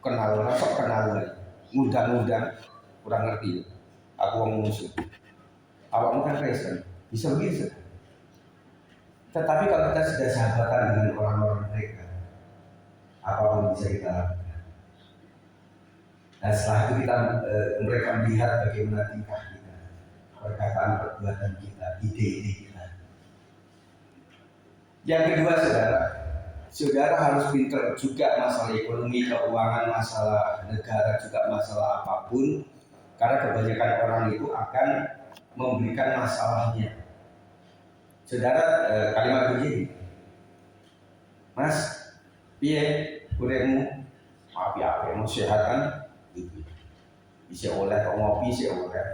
Kenal rasok kenal lagi, ngundang-ngundang, kurang ngerti. Aku mau musuh. Awakmu kan Kristen, bisa begitu. Tetapi kalau kita sudah sahabatan dengan orang-orang mereka, apapun bisa kita lakukan. Nah setelah itu mereka melihat bagaimana tingkah kita, perkataan perbuatan kita, ide-ide kita. Yang kedua saudara harus pintar juga masalah ekonomi, keuangan, masalah negara, juga masalah apapun. Karena kebanyakan orang itu akan memberikan masalahnya. Saudara kalimat begini, Mas, piye uripmu? Maaf ya, mau sehat kan? Bisa oleh kok ngopi, bisa oleh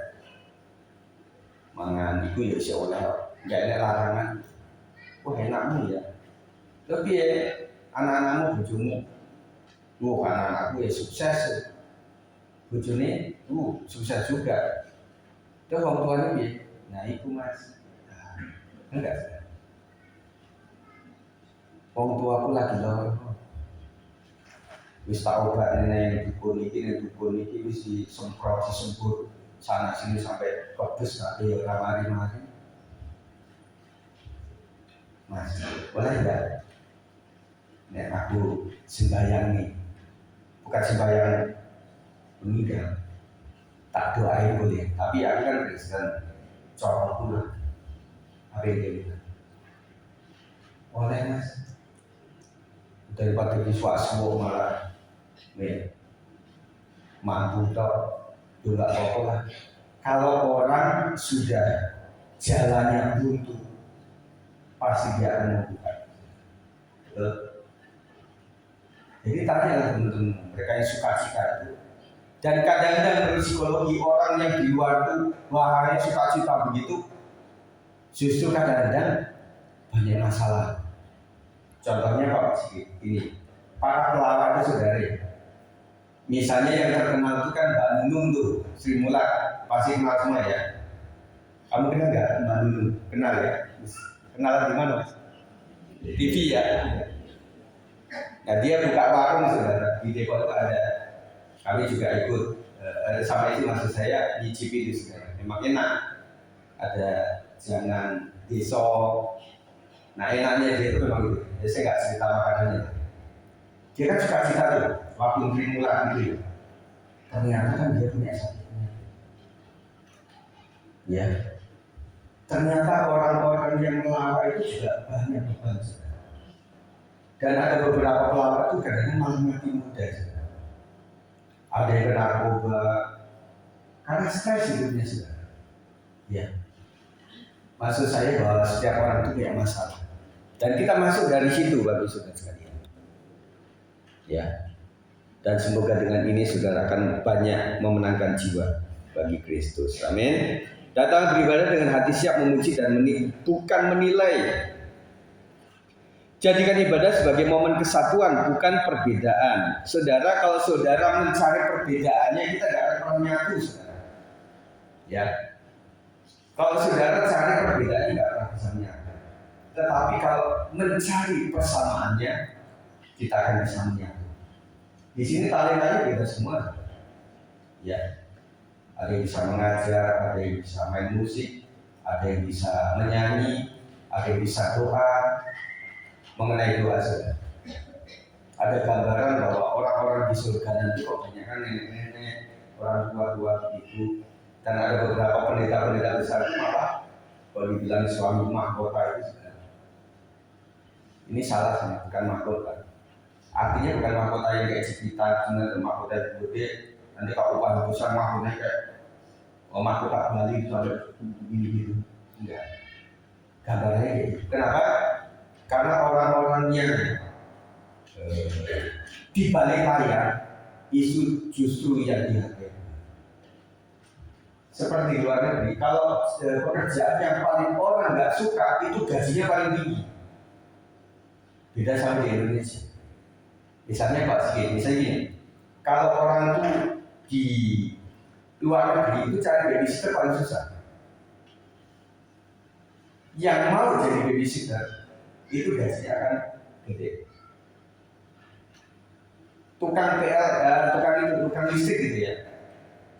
mangan itu ya bisa oleh, nggak ada larangan. Enakmu ya. Tapi ya anak-anakmu bojomu, anak-anakku ya sukses, bojone sukses juga. Terus orang tuanya ya, nah itu Mas, enggak. Orang tuaku lagi lor. Wis tak obat nenek dukun iki wis disemprot disembur sana sini sampai kebes tak ya ramari-mari. Mas, boleh enggak? Nek aku sembahyang nih, bukan sembahyang meninggal, tak doain boleh. Tapi aku kan Kristen, corong pula. Apa yang dia bilang? Boleh Mas. Daripada di swaswo malah mampu toh, juga apa lah. Kalau orang sudah jalannya buntu, pasti dia akan membuka. Jadi tanya teman-teman mereka yang suka cita itu. Dan kadang-kadang dari psikologi orang yang di luar itu wahai suka-cita begitu, justru kadang-kadang banyak masalah. Contohnya Pak Sigit ini, para pelawak itu saudara. Misalnya yang terkenal itu kan Mbak Nunung tuh, Sri Mulat, pasti kenal semua ya. Kamu kenal nggak Mbak Nunung? Kenal ya? Kenalan di mana? TV ya. Nah dia buka warung saudara, di Depok itu ada. Kami juga ikut, sama itu maksud saya nyicipi itu saudara. Memang enak. Ada jangan deso. Nah enaknya dia itu memang itu. Jadi saya nggak cerita makanannya. Dia kan suka cerita tuh, waktu Sri Mulat gitu. Ternyata kan dia punya sakitnya. Ya, Ternyata orang-orang yang melawak itu juga banyak beban, saudara. Dan ada beberapa pelawak itu kadang malah mati muda, saudara. Ada yang kena narkoba karena stres hidupnya, saudara. Ya, maksud saya bahwa setiap orang itu punya masalah. Dan kita masuk dari situ, Bapak Saudara sekalian. Ya. Dan semoga dengan ini saudara akan banyak memenangkan jiwa bagi Kristus. Amin. Datang beribadah dengan hati siap memuji dan bukan menilai. Jadikan ibadah sebagai momen kesatuan, bukan perbedaan. Saudara, kalau saudara mencari perbedaannya, kita tidak akan pernah menyatu, saudara. Ya. Kalau saudara cari perbedaannya, tidak akan bisa menyatu. Tetapi kalau mencari persamaannya, kita akan bisa menyatu. Di sini talentanya beda semua. Ya. Ada yang bisa mengajar, ada yang bisa main musik, ada yang bisa menyanyi, ada yang bisa doa. Mengenai doa saudara, ada gambaran bahwa orang-orang di surga nanti kok banyak kan nenek-nenek, orang tua-tua begitu. Dan ada beberapa pendeta-pendeta besar itu malah kalau dibilang suami mahkota itu saudara. Ini salah sih, bukan mahkota. Artinya bukan mahkota yang kayak Cipita, sebenarnya mahkota yang gede. Nanti kalau upah besar mahkotanya kayak mahkota Bali itu ada begini gitu. Enggak. Gambarnya gitu. Kenapa? Karena orang-orang yang di balik layar isu justru yang dihargai. Seperti di luar negeri, kalau pekerjaan yang paling orang nggak suka itu gajinya paling tinggi. Beda sama di Indonesia. Misalnya Pak Sigit, misalnya gini, kalau orang tuh di luar negeri itu cari babysitter paling susah. Yang mau jadi babysitter itu gajinya akan gede. Tukang tukang listrik gitu ya.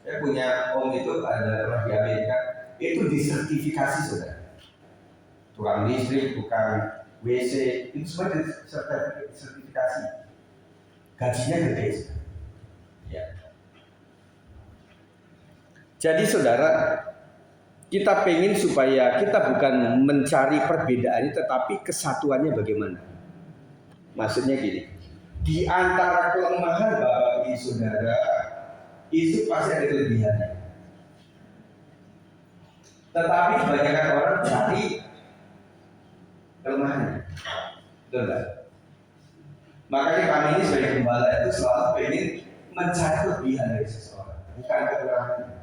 Saya punya om itu ada orang di Amerika, itu disertifikasi saudara. Tukang listrik, tukang WC, itu semua disertifikasi. Gajinya gede saudara. Ya. Jadi saudara, kita pengen supaya kita bukan mencari perbedaannya tetapi kesatuannya bagaimana. Maksudnya gini, di antara kelemahan Bapak Ibu Saudara itu pasti ada kelebihannya. Tetapi kebanyakan orang cari kelemahannya. Betul tak? Makanya kami ini sebagai gembala itu selalu pengen mencari kelebihan dari seseorang, bukan kekurangannya.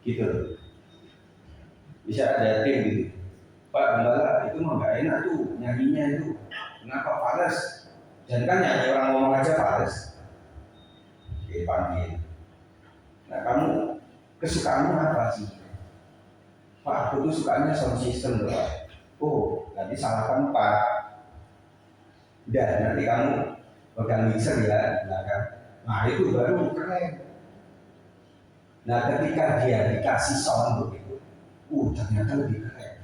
Gitu. Bisa ada tim gitu, Pak Gembala itu mah gak enak tuh nyanyinya itu, kenapa fales? Dan kan nyanyi orang ngomong aja fales. Dipanggil. Nah kamu kesukaanmu apa sih? Pak aku tuh sukanya sound system loh Pak. Oh nanti salahkan Pak. Udah nanti kamu pegang mixer ya di belakang. Nah itu baru keren. Nah ketika dia dikasih sound begitu, ternyata lebih keren.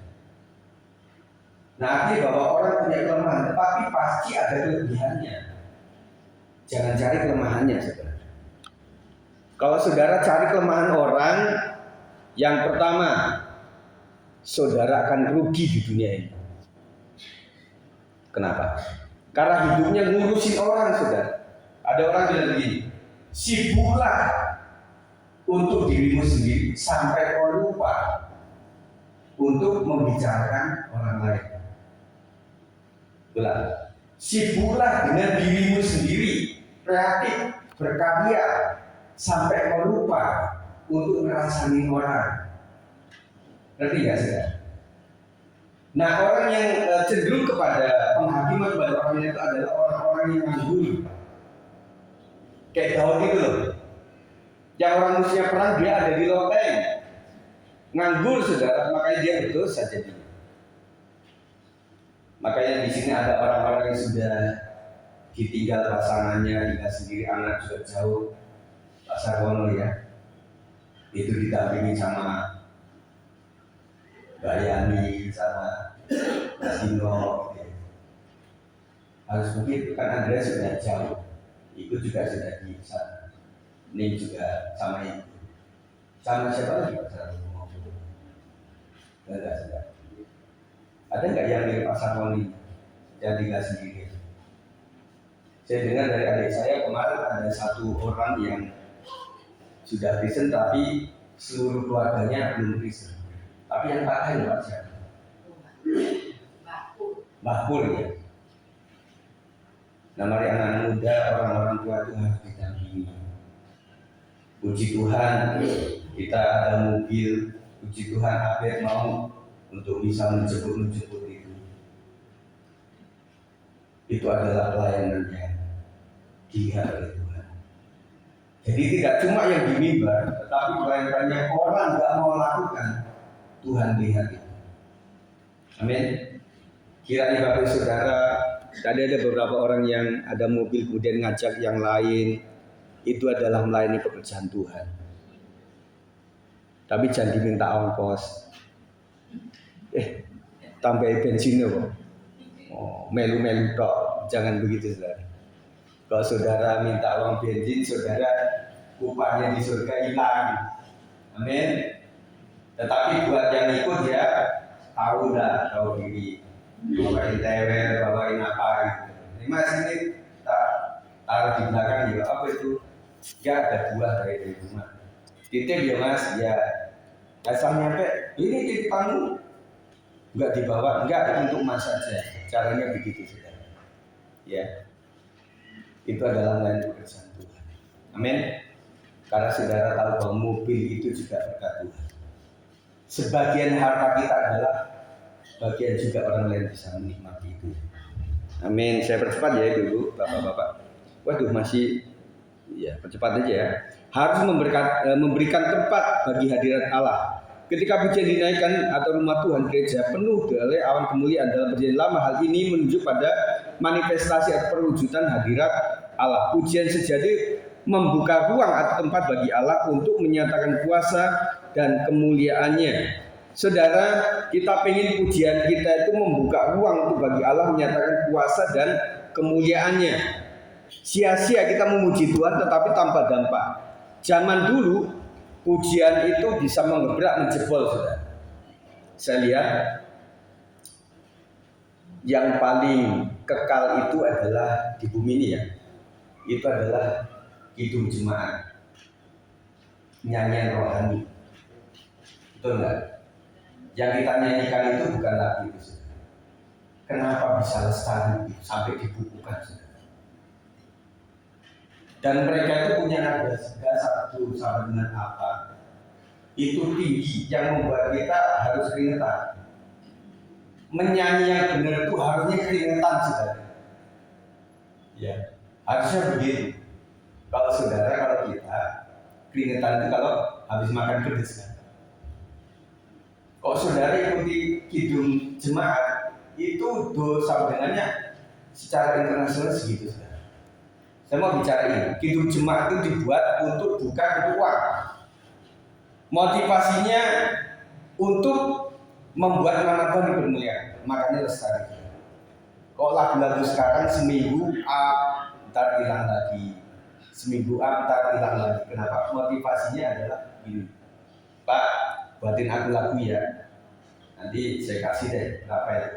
Nah artinya bahwa orang punya kelemahan, tetapi pasti ada kelebihannya. Jangan cari kelemahannya, saudara. Kalau saudara cari kelemahan orang, yang pertama, saudara akan rugi di dunia ini. Kenapa? Karena hidupnya ngurusin orang, saudara. Ada orang bilang begini, sibuklah untuk dirimu sendiri sampai kau lupa untuk membicarakan orang lain. Belah. Sibuklah dengan dirimu sendiri, kreatif, berkarya sampai kau lupa untuk ngerasain orang. Ngerti gak saudara? Nah orang yang cenderung kepada penghakiman pada orang itu adalah orang-orang yang nganggur. Kayak Daud itu loh. Yang orang musuhnya perang dia ada di loteng. Nganggur saudara, makanya dia berdosa jadinya. Makanya di sini ada orang-orang yang sudah ditinggal pasangannya, tinggal sendiri, anak juga jauh. Pak Sarwono ya, itu didampingi sama Mbak Yani, sama Mas Dino. Harus begitu kan Andrea sudah jauh, itu juga sudah di sana. Ini juga sama itu. Sama siapa lagi Pak Sarwono? Enggak, saudara. Ada nggak yang mirip Pak Sarwani yang tinggal sendiri? Saya dengar dari adik saya kemarin ada satu orang yang sudah Kristen tapi seluruh keluarganya belum Kristen. Tapi yang pakai Pak siapa? Mbah Pur ya. Nah, mari anak-anak muda, orang-orang tua itu harus didampingi. Puji Tuhan, kita ada mobil. Puji Tuhan, Abed mau untuk bisa menjemput itu. Itu adalah pelayanan yang dilihat oleh Tuhan. Jadi tidak cuma yang di mimbar, tetapi pelayanan orang nggak mau lakukan, Tuhan lihat itu. Amin. Kiranya Bapak Saudara, tadi ada beberapa orang yang ada mobil kemudian ngajak yang lain, itu adalah melayani pekerjaan Tuhan. Tapi jangan diminta ongkos. Tambahin bensinnya kok. Melu-melu tok, jangan begitu saudara. Kalau saudara minta uang bensin, saudara upahnya di surga hilang. Amin. Tetapi buat yang ikut ya tahu diri. Bawain tewel, bawain apa gitu. Ini mas ini tak taruh di belakang juga apa itu? Ya ada buah dari rumah. Titip ya mas, ya. Asal nyampe, ini titipanmu enggak dibawa, enggak itu untuk mas saja. Caranya begitu saudara. Ya, itu adalah lain pekerjaan Tuhan. Amin. Karena saudara tahu bahwa mobil itu juga berkat Tuhan. Sebagian harta kita adalah bagian juga orang lain bisa menikmati itu. Amin. Saya percepat ya dulu, bapak-bapak. Waduh masih, ya percepat aja ya. Harus memberikan tempat bagi hadirat Allah. Ketika pujian dinaikkan atau rumah Tuhan gereja penuh oleh awan kemuliaan dalam perjanjian lama, hal ini menunjuk pada manifestasi atau perwujudan hadirat Allah. Pujian sejati membuka ruang atau tempat bagi Allah untuk menyatakan kuasa dan kemuliaannya. Saudara, kita pengen pujian kita itu membuka ruang untuk bagi Allah menyatakan kuasa dan kemuliaannya. Sia-sia kita memuji Tuhan tetapi tanpa dampak. Zaman dulu pujian itu bisa mengebrak, menjebol, saudara. Saya lihat yang paling kekal itu adalah di bumi ini ya. Itu adalah kidung jemaat, nyanyian rohani. Betul enggak? Yang kita nyanyikan itu bukan lagu itu, saudara. Kenapa bisa lestari sampai dibukukan, saudara? Dan mereka itu punya nada satu sama dengan apa? Itu tinggi yang membuat kita harus keringetan. Menyanyi yang benar itu harusnya keringetan, saudara. Ya, harusnya begitu. Kalau saudara, kalau kita keringetan itu kalau habis makan pedas kan. Kalau saudara ikuti kidung jemaat itu dosa dengannya secara internasional segitu, saudara. Saya mau bicara ini, kidung jemaat itu dibuat untuk bukan untuk uang. Motivasinya untuk membuat nama Tuhan dipermuliakan, makanya lestari. Kok lagu-lagu sekarang seminggu up, ntar hilang lagi, seminggu up, ntar hilang lagi. Kenapa? Motivasinya adalah ini, Pak, buatin aku lagu ya. Nanti saya kasih deh berapa ya.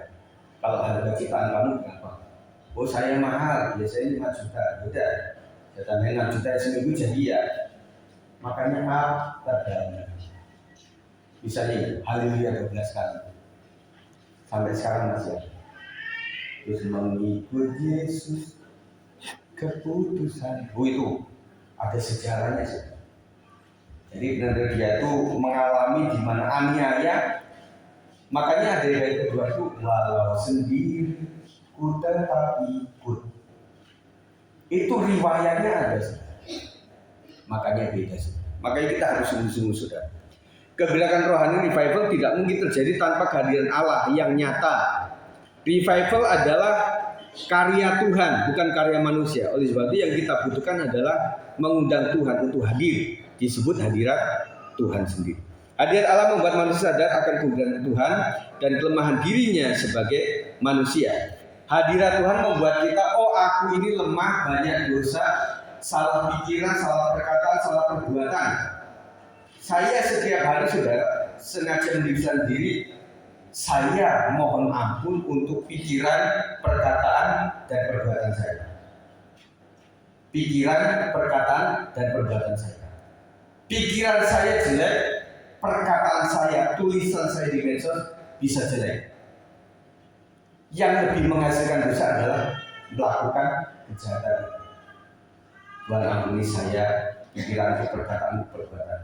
Kalau harga ciptaan kamu berapa? Oh saya mahal, biasanya 5 juta. Udah, saya tambahin 6 juta seminggu jadi ya. Makanya ada bisa nih haleluya 12 kali. Sampai sekarang masih ada. Terus mengikut Yesus keputusan. Oh itu ada sejarahnya sih. Jadi benar-benar dia tuh mengalami di mana aniaya. Makanya ada yang kedua itu walau sendiri ku tetap ikut. Itu riwayatnya ada. Makanya beda. Makanya kita harus sungguh-sungguh, saudara. Kegerakan rohani revival tidak mungkin terjadi tanpa kehadiran Allah yang nyata. Revival adalah karya Tuhan, bukan karya manusia. Oleh sebab itu yang kita butuhkan adalah mengundang Tuhan untuk hadir. Disebut hadirat Tuhan sendiri. Hadirat Allah membuat manusia sadar akan kebenaran Tuhan dan kelemahan dirinya sebagai manusia. Hadirat Tuhan membuat kita, oh aku ini lemah, banyak dosa, salah pikiran, salah perkataan, salah perbuatan. Saya setiap hari, saudara, sengaja mendiamkan diri saya mohon ampun untuk pikiran, perkataan, dan perbuatan saya. Pikiran, perkataan, dan perbuatan saya. Pikiran saya jelek, perkataan saya, tulisan saya di medsos bisa jelek. Yang lebih menghasilkan dosa adalah melakukan kejahatan. Tuhan ampuni saya, pikiran, perkataan, perbuatan.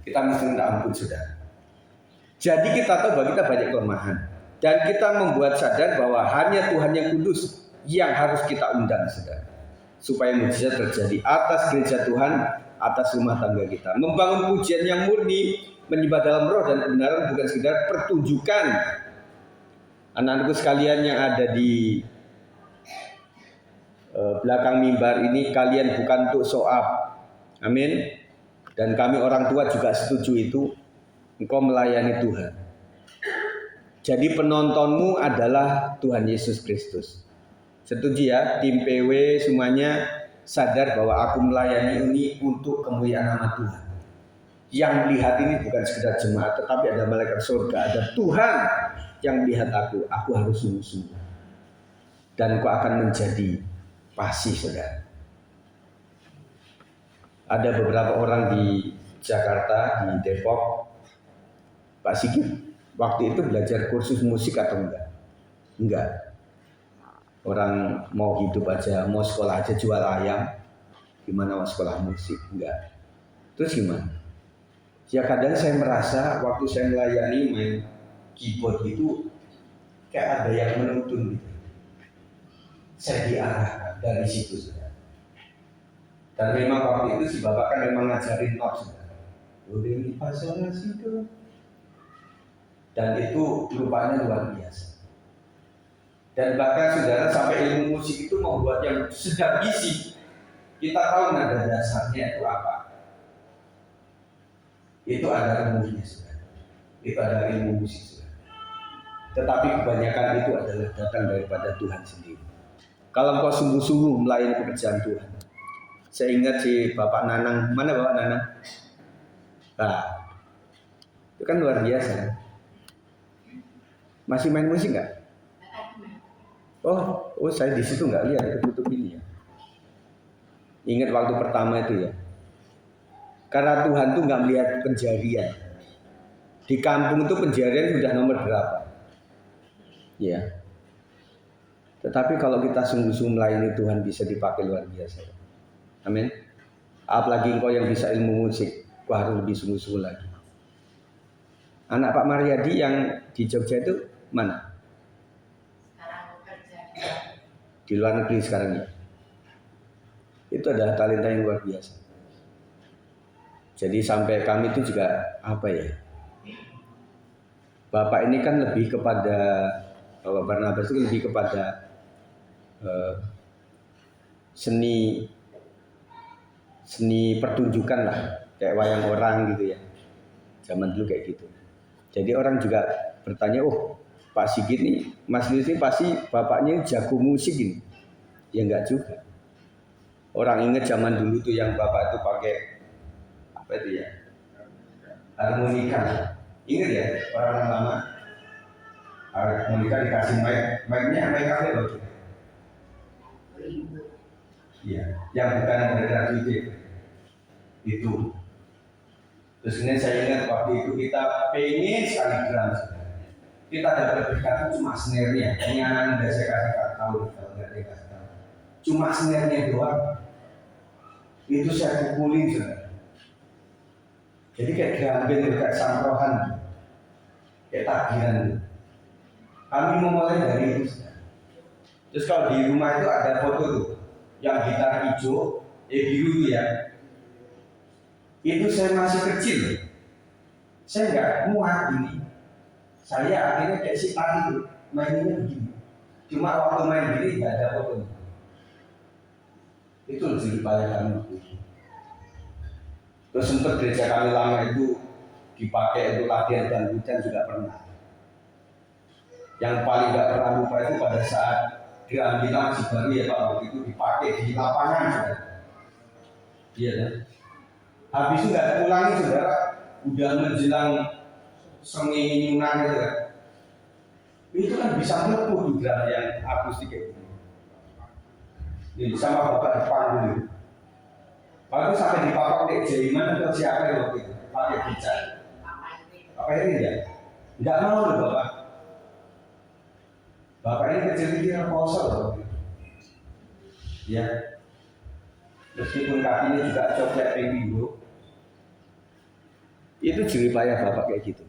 Kita mesti minta ampun, saudara. Jadi kita tahu bahwa kita banyak kelemahan, dan kita membuat sadar bahwa hanya Tuhan yang kudus yang harus kita undang, saudara, supaya mujizat terjadi atas gereja Tuhan, atas rumah tangga kita. Membangun pujian yang murni, menyembah dalam roh dan kebenaran, bukan sekedar pertunjukan. Anak-anakku sekalian yang ada di belakang mimbar ini, kalian bukan untuk show up. Amin. Dan kami orang tua juga setuju itu. Engkau melayani Tuhan. Jadi penontonmu adalah Tuhan Yesus Kristus. Setuju ya, tim PW semuanya sadar bahwa aku melayani ini untuk kemuliaan nama Tuhan. Yang melihat ini bukan sekedar jemaat, tetapi ada malaikat surga, ada Tuhan yang melihat aku harus sungguh-sungguh. Dan kau akan menjadi pasih, saudara. Ada beberapa orang di Jakarta, di Depok. Pak Sigit waktu itu belajar kursus musik atau enggak? Enggak. Orang mau hidup aja, mau sekolah aja jual ayam. Gimana mau sekolah musik? Enggak. Terus gimana? Ya kadang saya merasa waktu saya melayani main keyboard itu kayak ada yang menuntun gitu. Saya diarahkan dari situ, saudara. Dan memang waktu itu si bapak kan memang ngajarin not, saudara. Udah di pasal situ. Dan itu rupanya luar biasa. Dan bahkan saudara, sampai ilmu musik itu membuat yang sedang bisik, kita tahu nada dasarnya itu apa. Itu ada rumusnya, saudara. Itu ada ilmu musik, saudara. Tetapi kebanyakan itu adalah datang daripada Tuhan sendiri. Kalau engkau sungguh-sungguh melayani pekerjaan Tuhan. Saya ingat si Bapak Nanang, mana Bapak Nanang? Nah, itu kan luar biasa. Masih main musik nggak? Oh, saya di situ nggak lihat, ketutup ini ya. Ingat waktu pertama itu ya. Karena Tuhan tuh nggak melihat penjarian. Di kampung itu penjarian sudah nomor berapa? Ya. Tetapi kalau kita sungguh-sungguh melayani Tuhan bisa dipakai luar biasa. Amin. Apalagi engkau yang bisa ilmu musik, kau harus lebih sungguh-sungguh lagi. Anak Pak Mariadi yang di Jogja itu mana? Sekarang bekerja Di luar negeri sekarang ya. Itu adalah talenta yang luar biasa. Jadi sampai kami itu juga apa ya? Bapak ini kan lebih kepada, Bapak Barnabas itu lebih kepada seni pertunjukan lah, kayak wayang orang gitu ya. Zaman dulu kayak gitu. Jadi orang juga bertanya, oh Pak Sigit nih, Mas Lis ini pasti bapaknya jago musik ini. Ya enggak juga. Orang ingat zaman dulu tuh yang bapak itu pakai apa itu ya? Harmonika. Ingat ya orang lama? Harmonika dikasih mic-nya mic apa ya? Iya, yang bukan modern itu. Terus ini saya ingat waktu itu kita pengen sekali drum. Kita dapat berkat cuma snare-nya. Ini anak udah saya kasih tahu kalau nggak dikasih tahu. Cuma snare-nya doang. Itu saya pukulin, saudara. Jadi kayak gambel, kayak samprohan, kayak tagihan. Kami memulai dari itu, saudara. Terus kalau di rumah itu ada foto tuh, yang gitar hijau, biru tuh ya. Itu saya masih kecil, saya nggak muat ini. Saya akhirnya kayak si tadi itu mainnya begini. Cuma waktu main gini nggak ada foto. Itu lebih dipayakan waktu itu. Terus sempat gereja kami lama itu dipakai untuk latihan dan hujan juga pernah. Yang paling nggak pernah lupa itu pada saat diambil masih baru ya Pak, waktu itu dipakai di lapangan, saudara. Iya kan? Habis itu nggak pulangi, saudara. Udah menjelang sengit nyunan itu kan. itu kan bisa melepuh di drum yang akustik kayak gini. Ini sama bapak di panggung itu. Waktu sampai di papak dek Jaiman atau siapa yang waktu itu pakai gitar. Apa ini ya? Enggak mau loh bapak. Bapak ini kecil-kecil kosong loh. Ya. Meskipun kakinya juga coklat pink. Itu jeripaya bapak kayak gitu.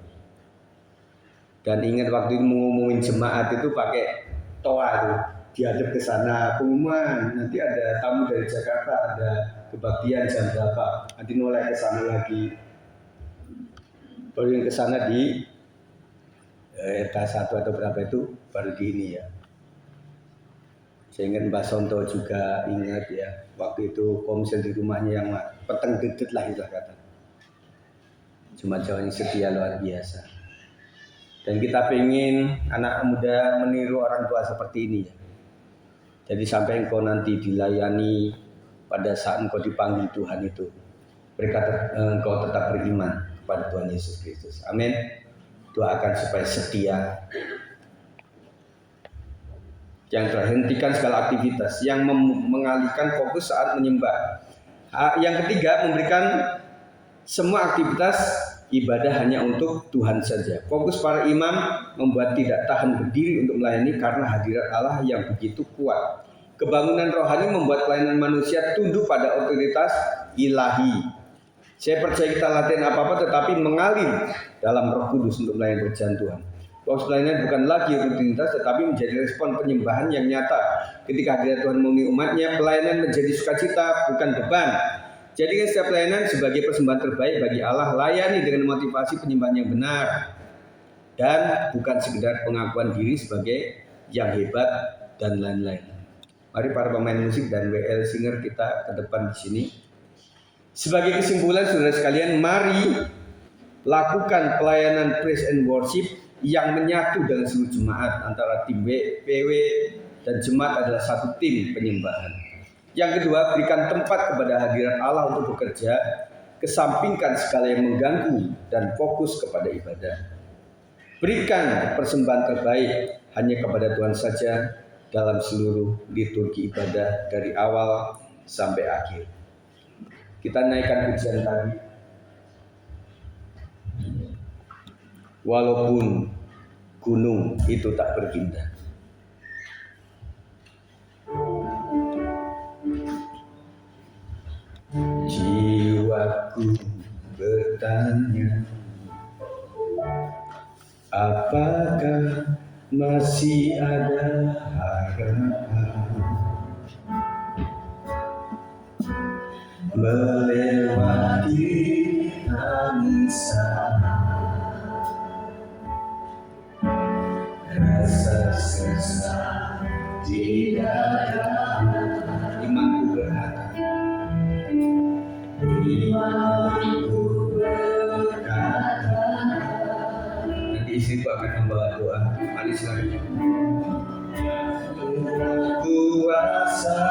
Dan ingat waktu itu mengumumin jemaat itu pakai toa itu, diadep ke sana pengumuman nanti ada tamu dari Jakarta, ada kebaktian jam berapa, nanti mulai ke sana lagi. Baru yang ke sana di RK1 atau berapa itu baru di ini ya. Saya ingat Mbak Sonto juga ingat ya, waktu itu komsel di rumahnya yang peteng dedet lah itu kata. Cuma Jawanya setia luar biasa. Dan kita pengen anak muda meniru orang tua seperti ini ya. Jadi sampai engkau nanti dilayani pada saat engkau dipanggil Tuhan itu, engkau tetap beriman kepada Tuhan Yesus Kristus. Amin. Doakan supaya setia. Yang terakhir, hentikan segala aktivitas yang mengalihkan fokus saat menyembah. Yang ketiga, memberikan semua aktivitas ibadah hanya untuk Tuhan saja. Fokus para imam membuat tidak tahan berdiri untuk melayani karena hadirat Allah yang begitu kuat. Kebangunan rohani membuat pelayanan manusia tunduk pada otoritas ilahi. Saya percaya kita latihan apa-apa tetapi mengalir dalam Roh Kudus untuk melayani kerjaan Tuhan. Fokus pelayanan bukan lagi rutinitas tetapi menjadi respon penyembahan yang nyata. Ketika hadirat Tuhan memenuhi umatnya, pelayanan menjadi sukacita bukan beban. Jadikan setiap pelayanan sebagai persembahan terbaik bagi Allah. Layani dengan motivasi penyembahan yang benar dan bukan sekedar pengakuan diri sebagai yang hebat dan lain-lain. Mari para pemain musik dan WL singer kita ke depan di sini. Sebagai kesimpulan saudara sekalian, mari lakukan pelayanan praise and worship yang menyatu dengan seluruh jemaat. Antara tim PW dan jemaat adalah satu tim penyembahan. Yang kedua, berikan tempat kepada hadirat Allah untuk bekerja, kesampingkan segala yang mengganggu dan fokus kepada ibadah. Berikan persembahan terbaik hanya kepada Tuhan saja dalam seluruh liturgi ibadah dari awal sampai akhir. Kita naikkan pujian tadi. Walaupun gunung itu tak berpindah. Jiwaku bertanya, apakah masih ada harapan melewati tangisan, rasa sesak di dada. Imanku berkata, nanti istriku akan membawa doa. Mari silakan. Kuasa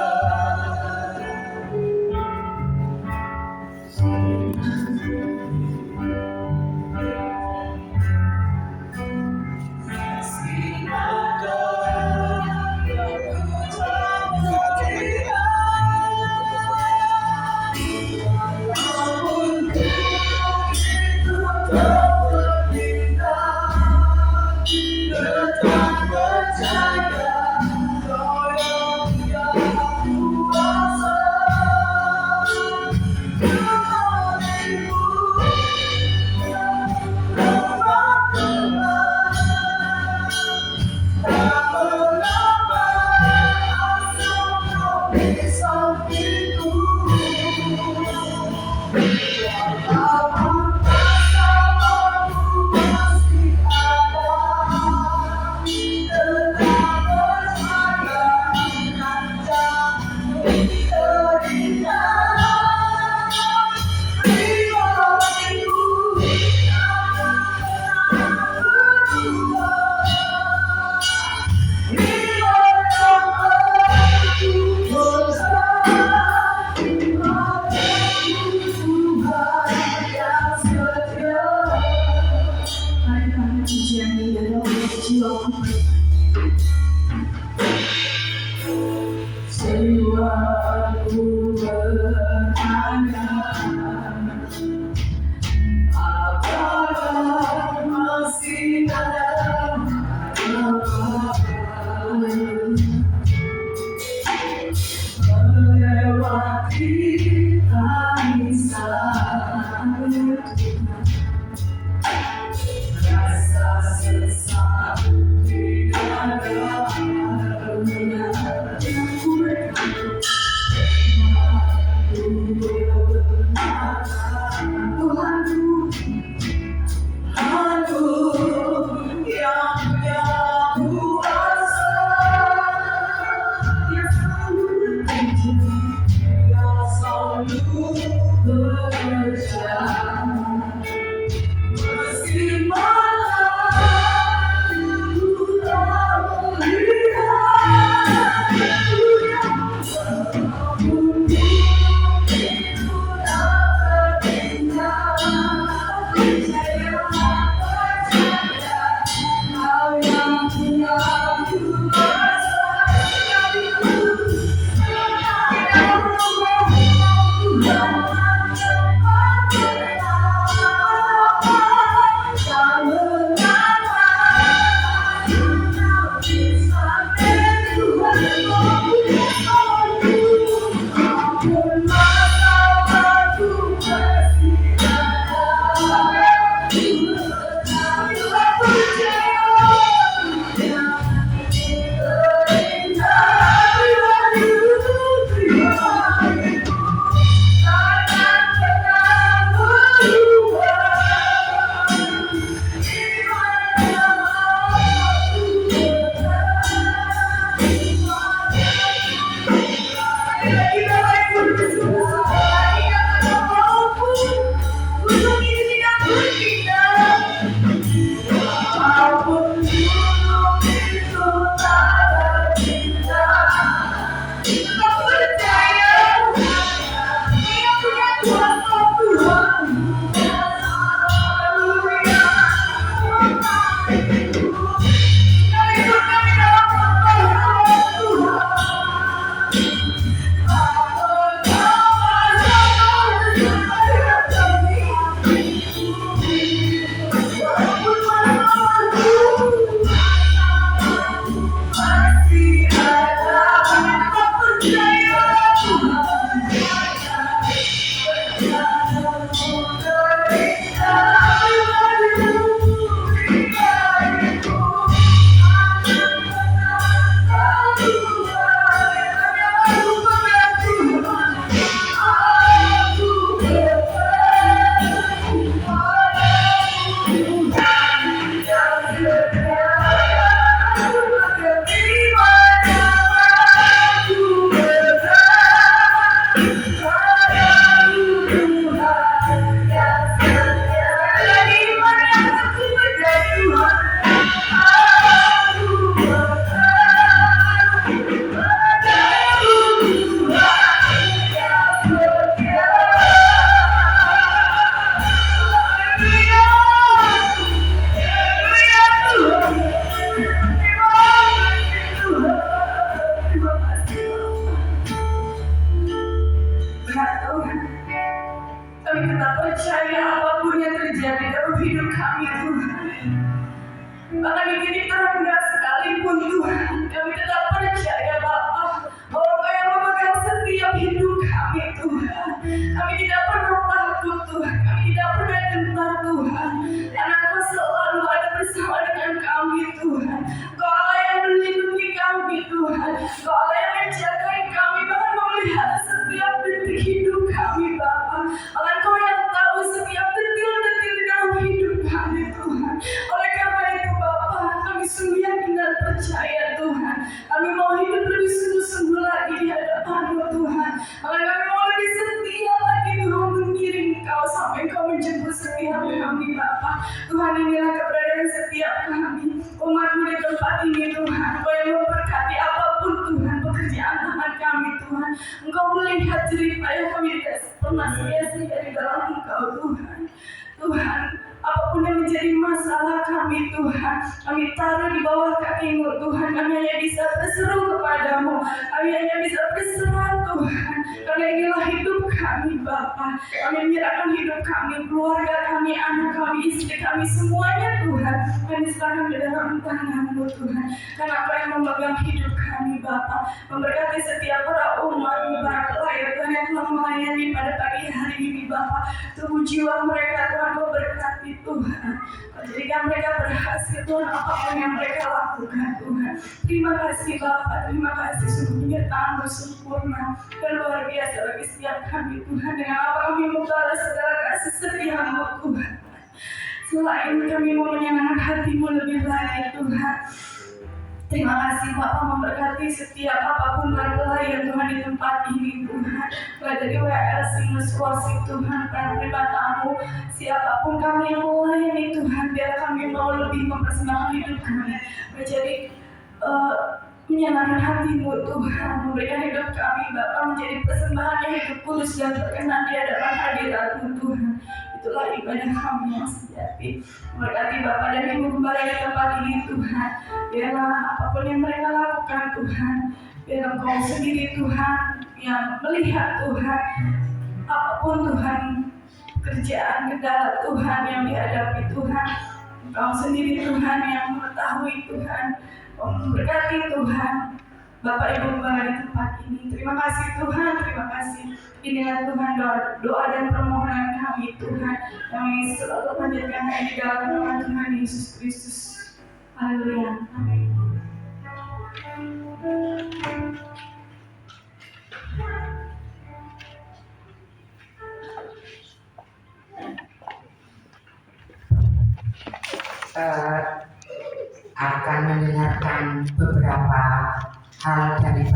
Engkau Allah yang menjaga kami, bahkan memelihara setiap detik hidup kami Bapa. Allah Engkau yang tahu setiap detil-detil dalam hidup kami Tuhan. Oleh karena itu Bapa, kami sungguh yakin dan percaya Tuhan. Kami mau hidup lebih sungguh-sungguh lagi di hadapan-Mu Tuhan. Allah kami mau lebih setia lagi Tuhan mengiring Engkau sampai Engkau menjemput setiap kami Bapa. Tuhan inilah keberadaan setiap kami, umat-Mu di tempat ini Tuhan. Engkau yang memberkati apapun Tuhan pekerjaan tangan kami Tuhan. Engkau melihat jerih payah kami tidak pernah sia-sia di dalam Engkau Tuhan. Tuhan, apapun yang menjadi masalah kami Tuhan, kami taruh di bawah kaki-Mu Tuhan. Kami hanya bisa berseru kepada-Mu, kami hanya bisa berserah Tuhan, karena inilah hidup kami Bapa. Kami menyerahkan hidup kami, keluarga kami, anak kami, istri kami, semuanya Tuhan. Kami serahkan ke dalam tangan-Mu Tuhan, karena Engkau yang memegang hidup kami Bapa. Memberkati setiap para umat-Mu, para pelayan Tuhan yang telah melayani pada pagi hari ini Bapa. Tubuh jiwa mereka Tuhan Kau berkati Tuhan. Jadikan mereka berhasil Tuhan apapun yang mereka lakukan Tuhan. Terima kasih Bapa, terima kasih sungguh penyertaan-Mu sempurna dan luar biasa bagi setiap kami Tuhan. Dengan apa kami membalas segala kasih setia-Mu Tuhan. Selain kami mau menyenangkan hati-Mu lebih lagi Tuhan. Terima kasih Bapak memberkati setiap apapun para pelayan Tuhan di tempat ini Tuhan. Mulai dari WLC, Worship Tuhan, penerima tamu, siapapun kami yang melayani Tuhan, biar kami mau lebih mempersembahkan hidup kami menjadi menyenangkan hati-Mu Tuhan. Memberikan hidup kami Bapak menjadi persembahan yang hidup kudus dan berkenan di hadapan hadirat-Mu Tuhan. Itulah ibadah kami yang sejati. Berkati Bapak dan Ibu kembali di tempat ini Tuhan. Biarlah apapun yang mereka lakukan Tuhan, biar Engkau sendiri Tuhan yang melihat Tuhan. Apapun Tuhan kerjaan kendala Tuhan yang dihadapi Tuhan, Engkau sendiri Tuhan yang mengetahui Tuhan. Berkati Tuhan Bapak Ibu kembali di tempat ini. Terima kasih Tuhan, terima kasih. Inilah Tuhan doa dan permohonan kami Tuhan. Kami selalu panjatkan di dalam nama Tuhan Yesus Kristus. Haleluya. Amin. Akan mendengarkan beberapa hal dari